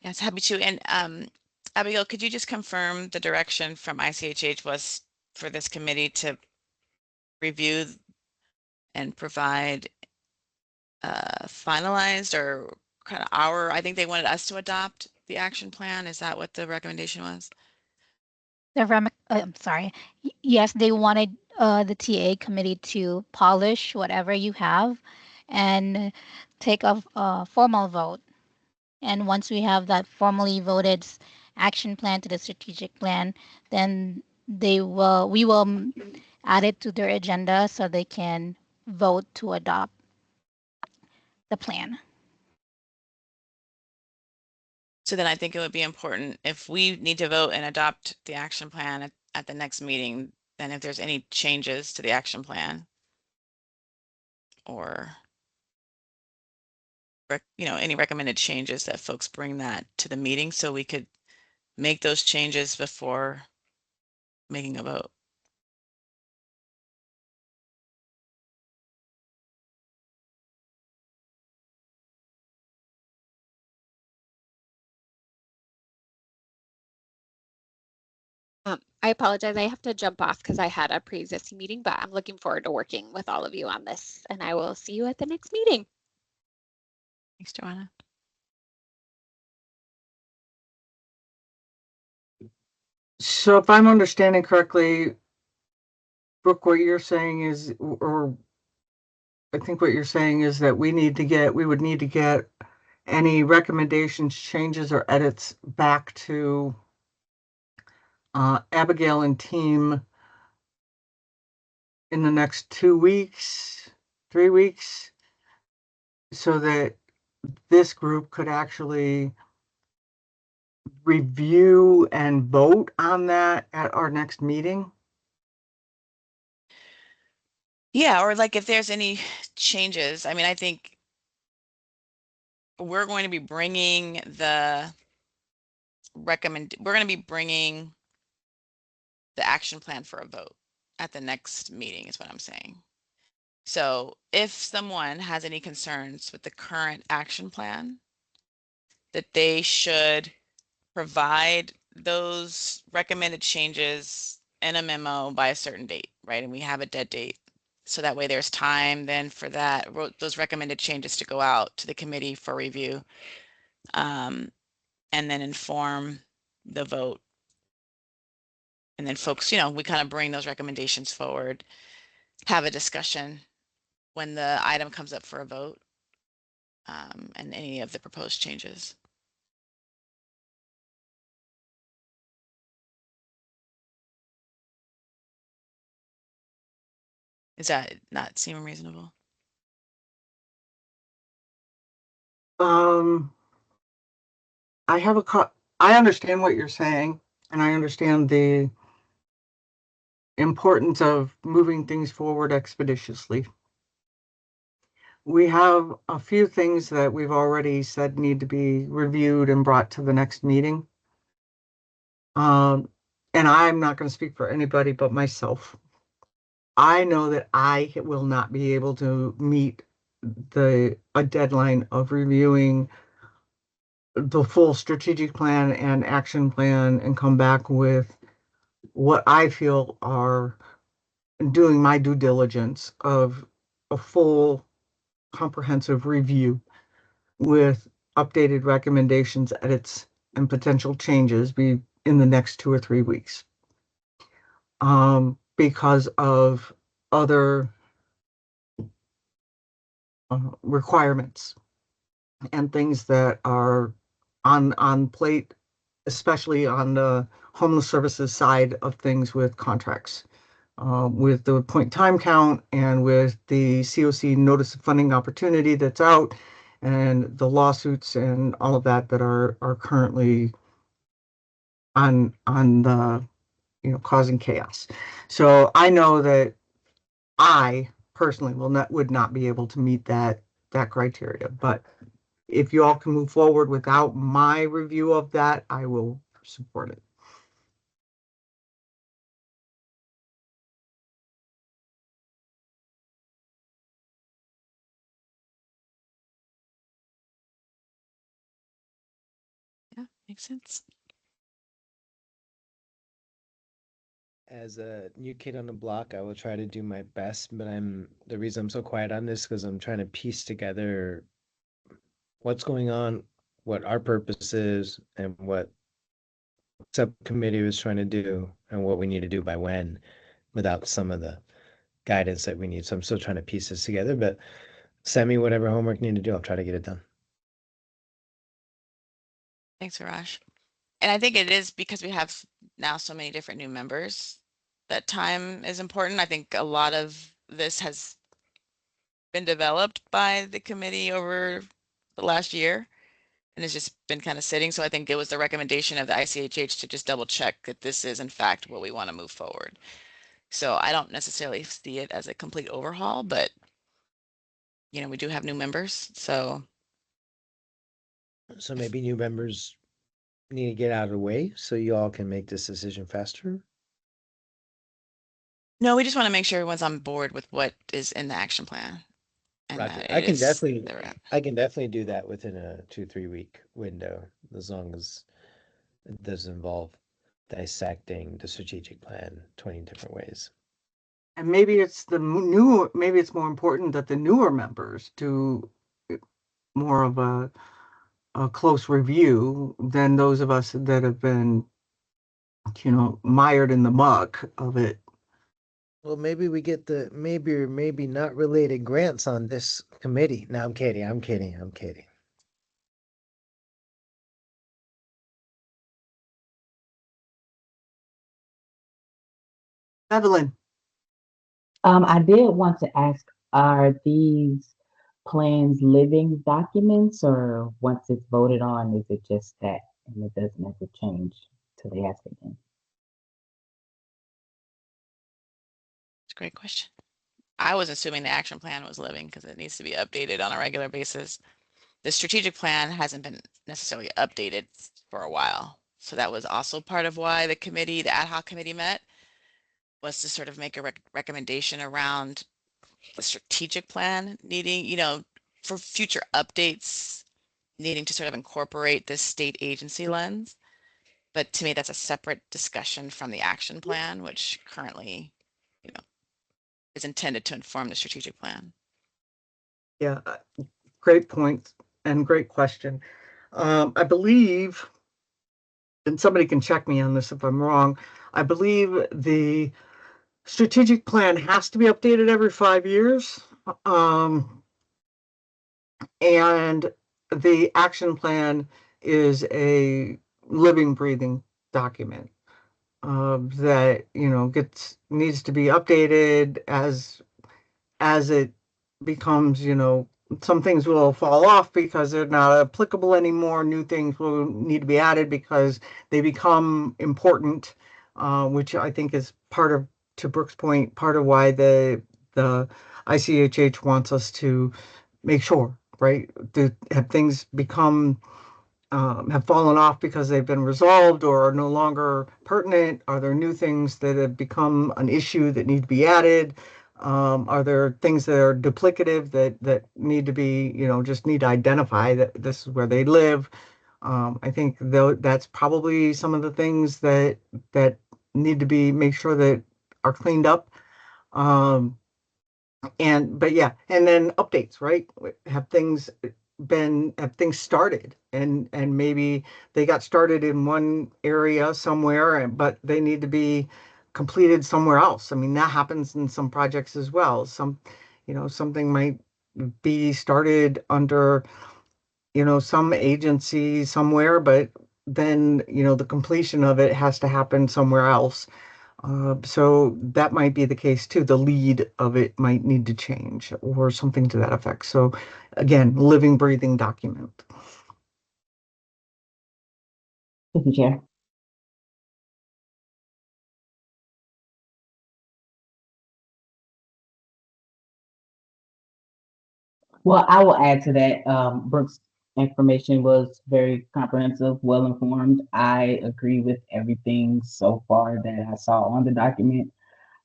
Yes, happy to. And Abigail, could you just confirm the direction from ICHH was for this committee to review and provide finalized or kind of I think they wanted us to adopt the action plan. Is that what the recommendation was? I'm sorry. Yes, they wanted the TA committee to polish whatever you have and take a formal vote. And once we have that formally voted action plan to the strategic plan, then we will add it to their agenda so they can vote to adopt the plan. So then I think it would be important if we need to vote and adopt the action plan at the next meeting, then if there's any changes to the action plan or any recommended changes, that folks bring that to the meeting so we could make those changes before making a vote. I apologize. I have to jump off because I had a pre-existing meeting, but I'm looking forward to working with all of you on this, and I will see you at the next meeting. Thanks, Joanna. So if I'm understanding correctly, Brooke, what you're saying is, or I think what you're saying is that we would need to get any recommendations, changes, or edits back to Abigail and team in the next 2 weeks, 3 weeks, so that this group could actually review and vote on that at our next meeting. Yeah, or like if there's any changes, I mean, I think we're going to be bringing we're going to be bringing the action plan for a vote at the next meeting is what I'm saying. So if someone has any concerns with the current action plan, that they should provide those recommended changes in a memo by a certain date, right? And we have a dead date. So that way there's time then for those recommended changes to go out to the committee for review, and then inform the vote. And then folks, we kind of bring those recommendations forward, have a discussion when the item comes up for a vote, and any of the proposed changes. Does that not seem reasonable? I understand what you're saying, and I understand the importance of moving things forward expeditiously. We have a few things that we've already said need to be reviewed and brought to the next meeting. And I'm not going to speak for anybody but myself. I know that I will not be able to meet a deadline of reviewing the full strategic plan and action plan and come back with what I feel are doing my due diligence of a full comprehensive review with updated recommendations, edits, and potential changes be in the next 2 or 3 weeks. Because of other requirements and things that are on plate, especially on the homeless services side of things with contracts, with the point time count and with the COC notice of funding opportunity that's out and the lawsuits and all of that are currently on the, causing chaos. So I know that I personally would not be able to meet that criteria, but if you all can move forward without my review of that, I will support it. Makes sense. As a new kid on the block, I will try to do my best, but the reason I'm so quiet on this because I'm trying to piece together what's going on, what our purpose is, and what subcommittee was trying to do, and what we need to do by when, without some of the guidance that we need. So I'm still trying to piece this together, but send me whatever homework you need to do. I'll try to get it done. Thanks, Raj. And I think it is because we have now so many different new members that time is important. I think a lot of this has been developed by the committee over the last year and it's just been kind of sitting. So I think it was the recommendation of the ICHH to just double check that this is in fact what we want to move forward. So I don't necessarily see it as a complete overhaul, but you know, we do have new members, so maybe new members need to get out of the way so you all can make this decision faster. no, we just want to make sure everyone's on board with what is in the action plan. And Roger. that I can is definitely do that within a 2-3 week window, as long as it does involve dissecting the strategic plan 20 different ways. And maybe it's maybe it's more important that the newer members do more of a close review than those of us that have been, mired in the muck of it. Well, maybe we get the maybe or maybe not related grants on this committee. No, I'm kidding. I'm kidding. I'm kidding. Evelyn. I did want to ask, are these plans living documents, or once it's voted on, is it just that and it doesn't have to change till they ask again? It's a great question. I was assuming the action plan was living because it needs to be updated on a regular basis. The strategic plan hasn't been necessarily updated for a while. So that was also part of why the committee, the ad hoc committee met, was to sort of make a recommendation around the strategic plan needing, for future updates, needing to sort of incorporate this state agency lens. But to me, that's a separate discussion from the action plan, which currently, is intended to inform the strategic plan. Yeah, great point and great question. I believe, and somebody can check me on this if I'm wrong, I believe the strategic plan has to be updated every 5 years. And the action plan is a living, breathing document that needs to be updated as it becomes, some things will fall off because they're not applicable anymore. New things will need to be added because they become important, which I think is part of, to Brooke's point, part of why the ICHH wants us to make sure, right, to have things become have fallen off because they've been resolved or are no longer pertinent? Are there new things that have become an issue that need to be added? Are there things that are duplicative that need to be, just need to identify that this is where they live? I think that's probably some of the things that need to be make sure that are cleaned up. But yeah, and then updates, right? Have things started and maybe they got started in one area somewhere, but they need to be completed somewhere else. I mean, that happens in some projects as well. Something might be started under, some agency somewhere, but then, the completion of it has to happen somewhere else. So that might be the case too. The lead of it might need to change or something to that effect. So again, living, breathing document. Thank you, Chair. Well, I will add to that. Brooke's information was very comprehensive, well informed. I agree with everything so far that I saw on the document.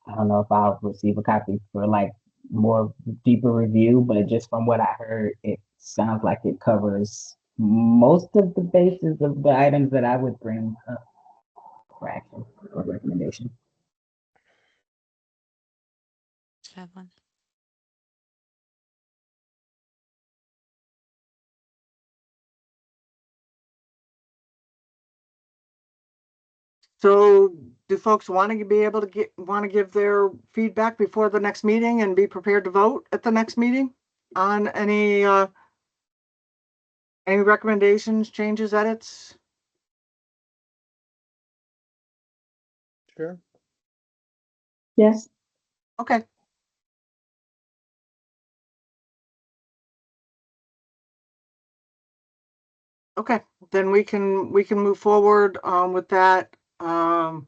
I don't know if I'll receive a copy for like more deeper review, but just from what I heard, it sounds like it covers most of the basis of the items that I would bring up for action or recommendation. Have one. So do folks want to be able to give their feedback before the next meeting and be prepared to vote at the next meeting on any recommendations, changes, edits? Sure. Yes. Okay. Okay, then we can move forward with that. So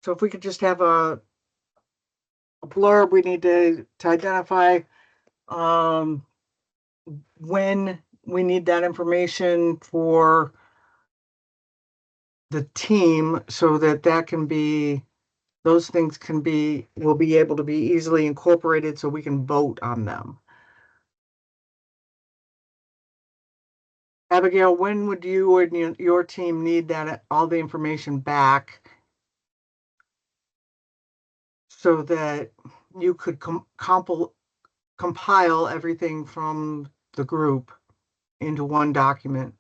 if we could just have a blurb, we need to identify when we need that information for the team, so that can be, those things will be able to be easily incorporated so we can vote on them. Abigail, when would you or your team need that, all the information back, so that you could compile everything from the group into one document?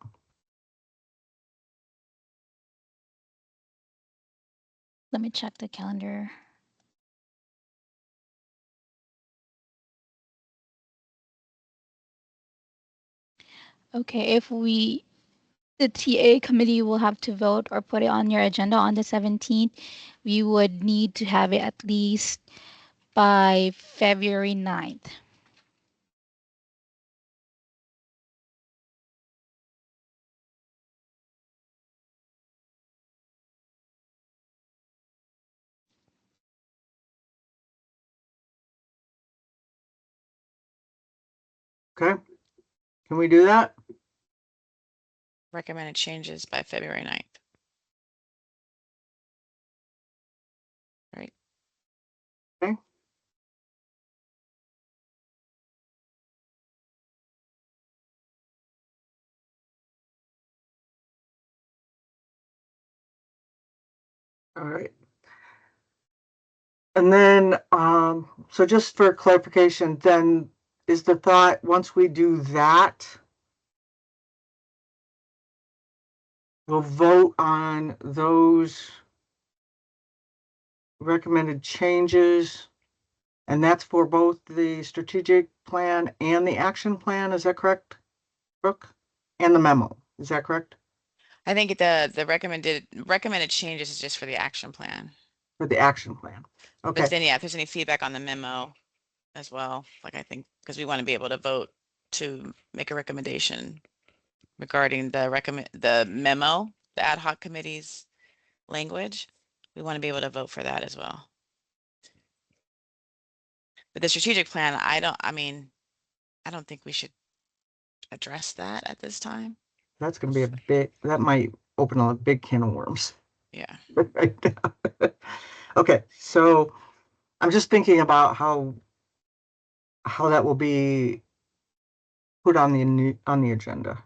Let me check the calendar. Okay, if the TA committee will have to vote or put it on your agenda on the 17th, we would need to have it at least by February 9th. Okay, can we do that? Recommended changes by February 9th. Right. Okay. All right. And then, so just for clarification, then is the thought, once we do that, we'll vote on those recommended changes, and that's for both the strategic plan and the action plan, is that correct, Brooke? And the memo, is that correct? I think the recommended changes is just for the action plan. For the action plan. Okay. But then, yeah, if there's any feedback on the memo as well, like, I think, because we want to be able to vote to make a recommendation regarding the memo, the ad hoc committee's language, we want to be able to vote for that as well. But the strategic plan, I don't think we should address that at this time. That's going to be that might open a big can of worms. Yeah. Right now. Okay, so I'm just thinking about how that will be put on the agenda.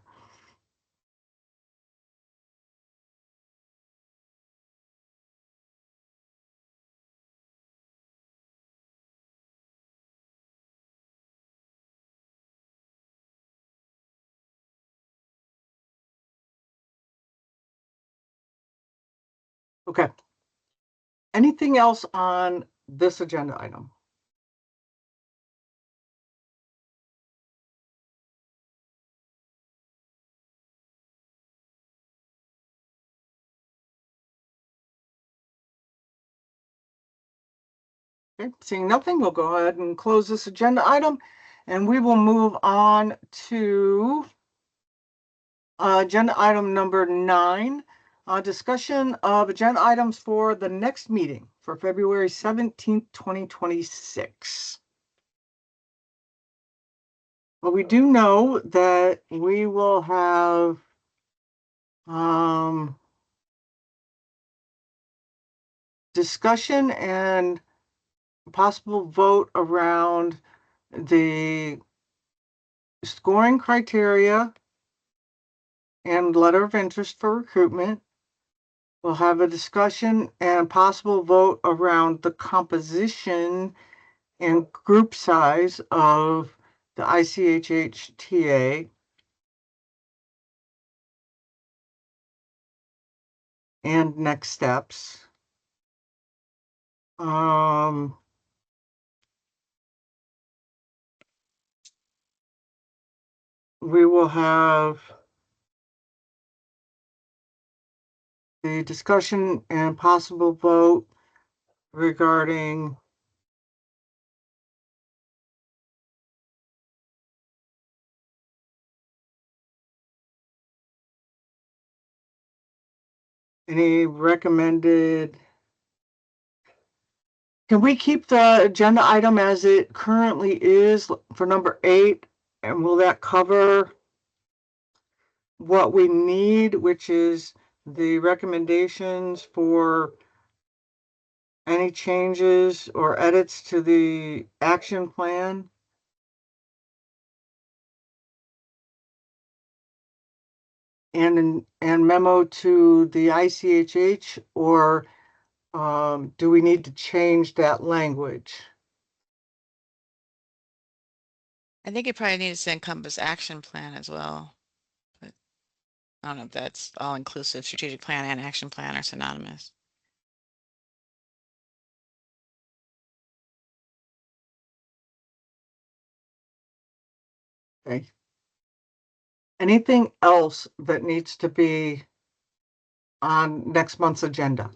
Okay. Anything else on this agenda item? Okay, seeing nothing, we'll go ahead and close this agenda item, and we will move on to agenda item number 9, discussion of agenda items for the next meeting for February 17th, 2026. Well, we do know that we will have discussion and possible vote around the scoring criteria and letter of interest for recruitment. We'll have a discussion and possible vote around the composition and group size of the ICHHTA and next steps. We will have the discussion and possible vote regarding any recommended. Can we keep the agenda item as it currently is for number 8? And will that cover what we need, which is the recommendations for any changes or edits to the action plan? And memo to the ICHH, or do we need to change that language? I think it probably needs to encompass action plan as well. But I don't know if that's all inclusive. Strategic plan and action plan are synonymous. Okay. Anything else that needs to be on next month's agenda?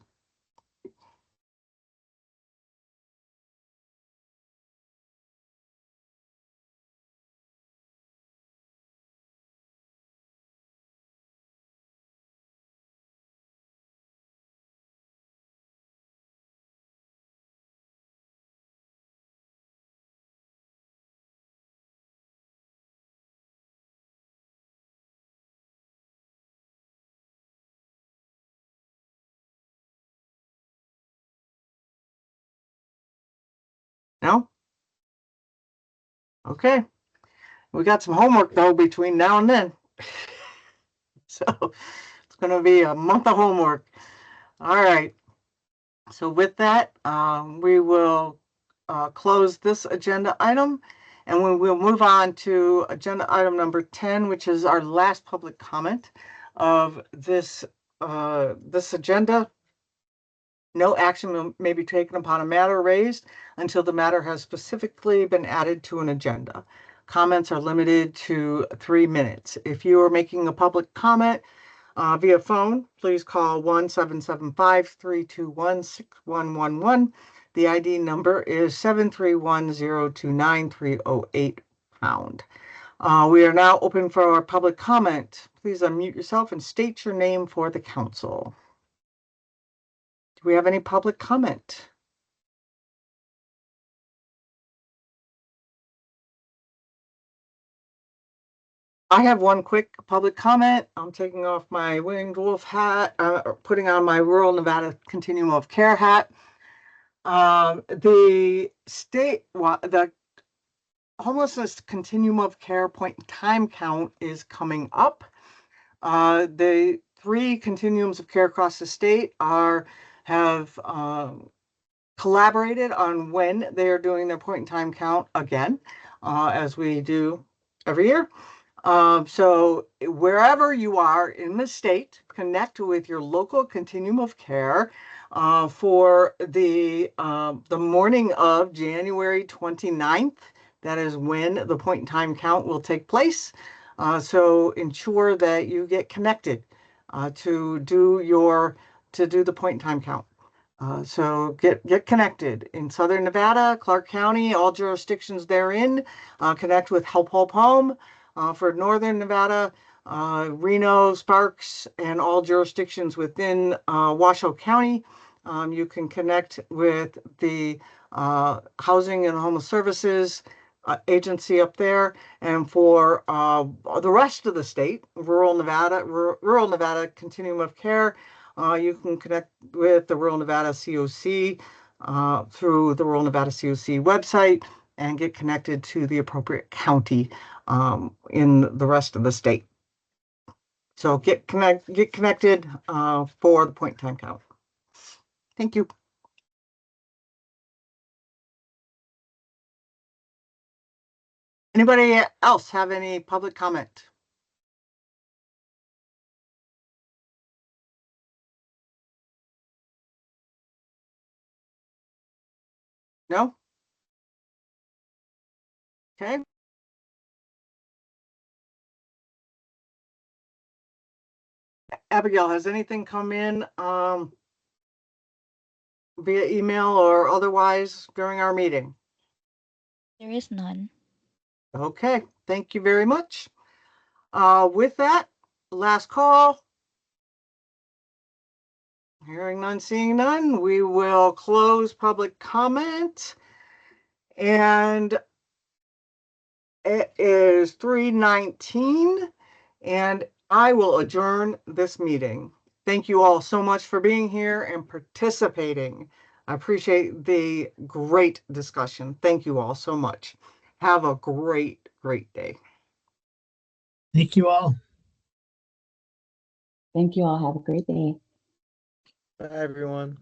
No? Okay. We got some homework though between now and then. So it's going to be a month of homework. All right. So with that, we will close this agenda item, and we will move on to agenda item number 10, which is our last public comment of this agenda. No action may be taken upon a matter raised until the matter has specifically been added to an agenda. Comments are limited to 3 minutes. If you are making a public comment via phone, please call 1-775-321-6111. The ID number is 731-029-308#. We are now open for our public comment. Please unmute yourself and state your name for the council. Do we have any public comment? I have one quick public comment. I'm taking off my winged wolf hat, putting on my rural Nevada continuum of care hat. The homelessness continuum of care point in time count is coming up. The 3 continuums of care across the state have collaborated on when they are doing their point in time count again, as we do every year. So wherever you are in the state, connect with your local continuum of care for the morning of January 29th. That is when the point in time count will take place. So ensure that you get connected to do the point in time count. So get connected in Southern Nevada, Clark County, all jurisdictions therein. Connect with Help Home. For Northern Nevada, Reno, Sparks, and all jurisdictions within Washoe County. You can connect with the Housing and Homeless Services agency up there. And for the rest of the state, rural Nevada Continuum of Care, you can connect with the Rural Nevada COC through the Rural Nevada COC website. and get connected to the appropriate county in the rest of the state. So get connected for the point in time count. Thank you. Anybody else have any public comment? No? Okay. Abigail, has anything come in via email or otherwise during our meeting? There is none. Okay, thank you very much. With that, last call. Hearing none, seeing none, we will close public comment. And it is 3:19, and I will adjourn this meeting. Thank you all so much for being here and participating. I appreciate the great discussion. Thank you all so much. Have a great, great day. Thank you all. Thank you all. Have a great day. Bye, everyone.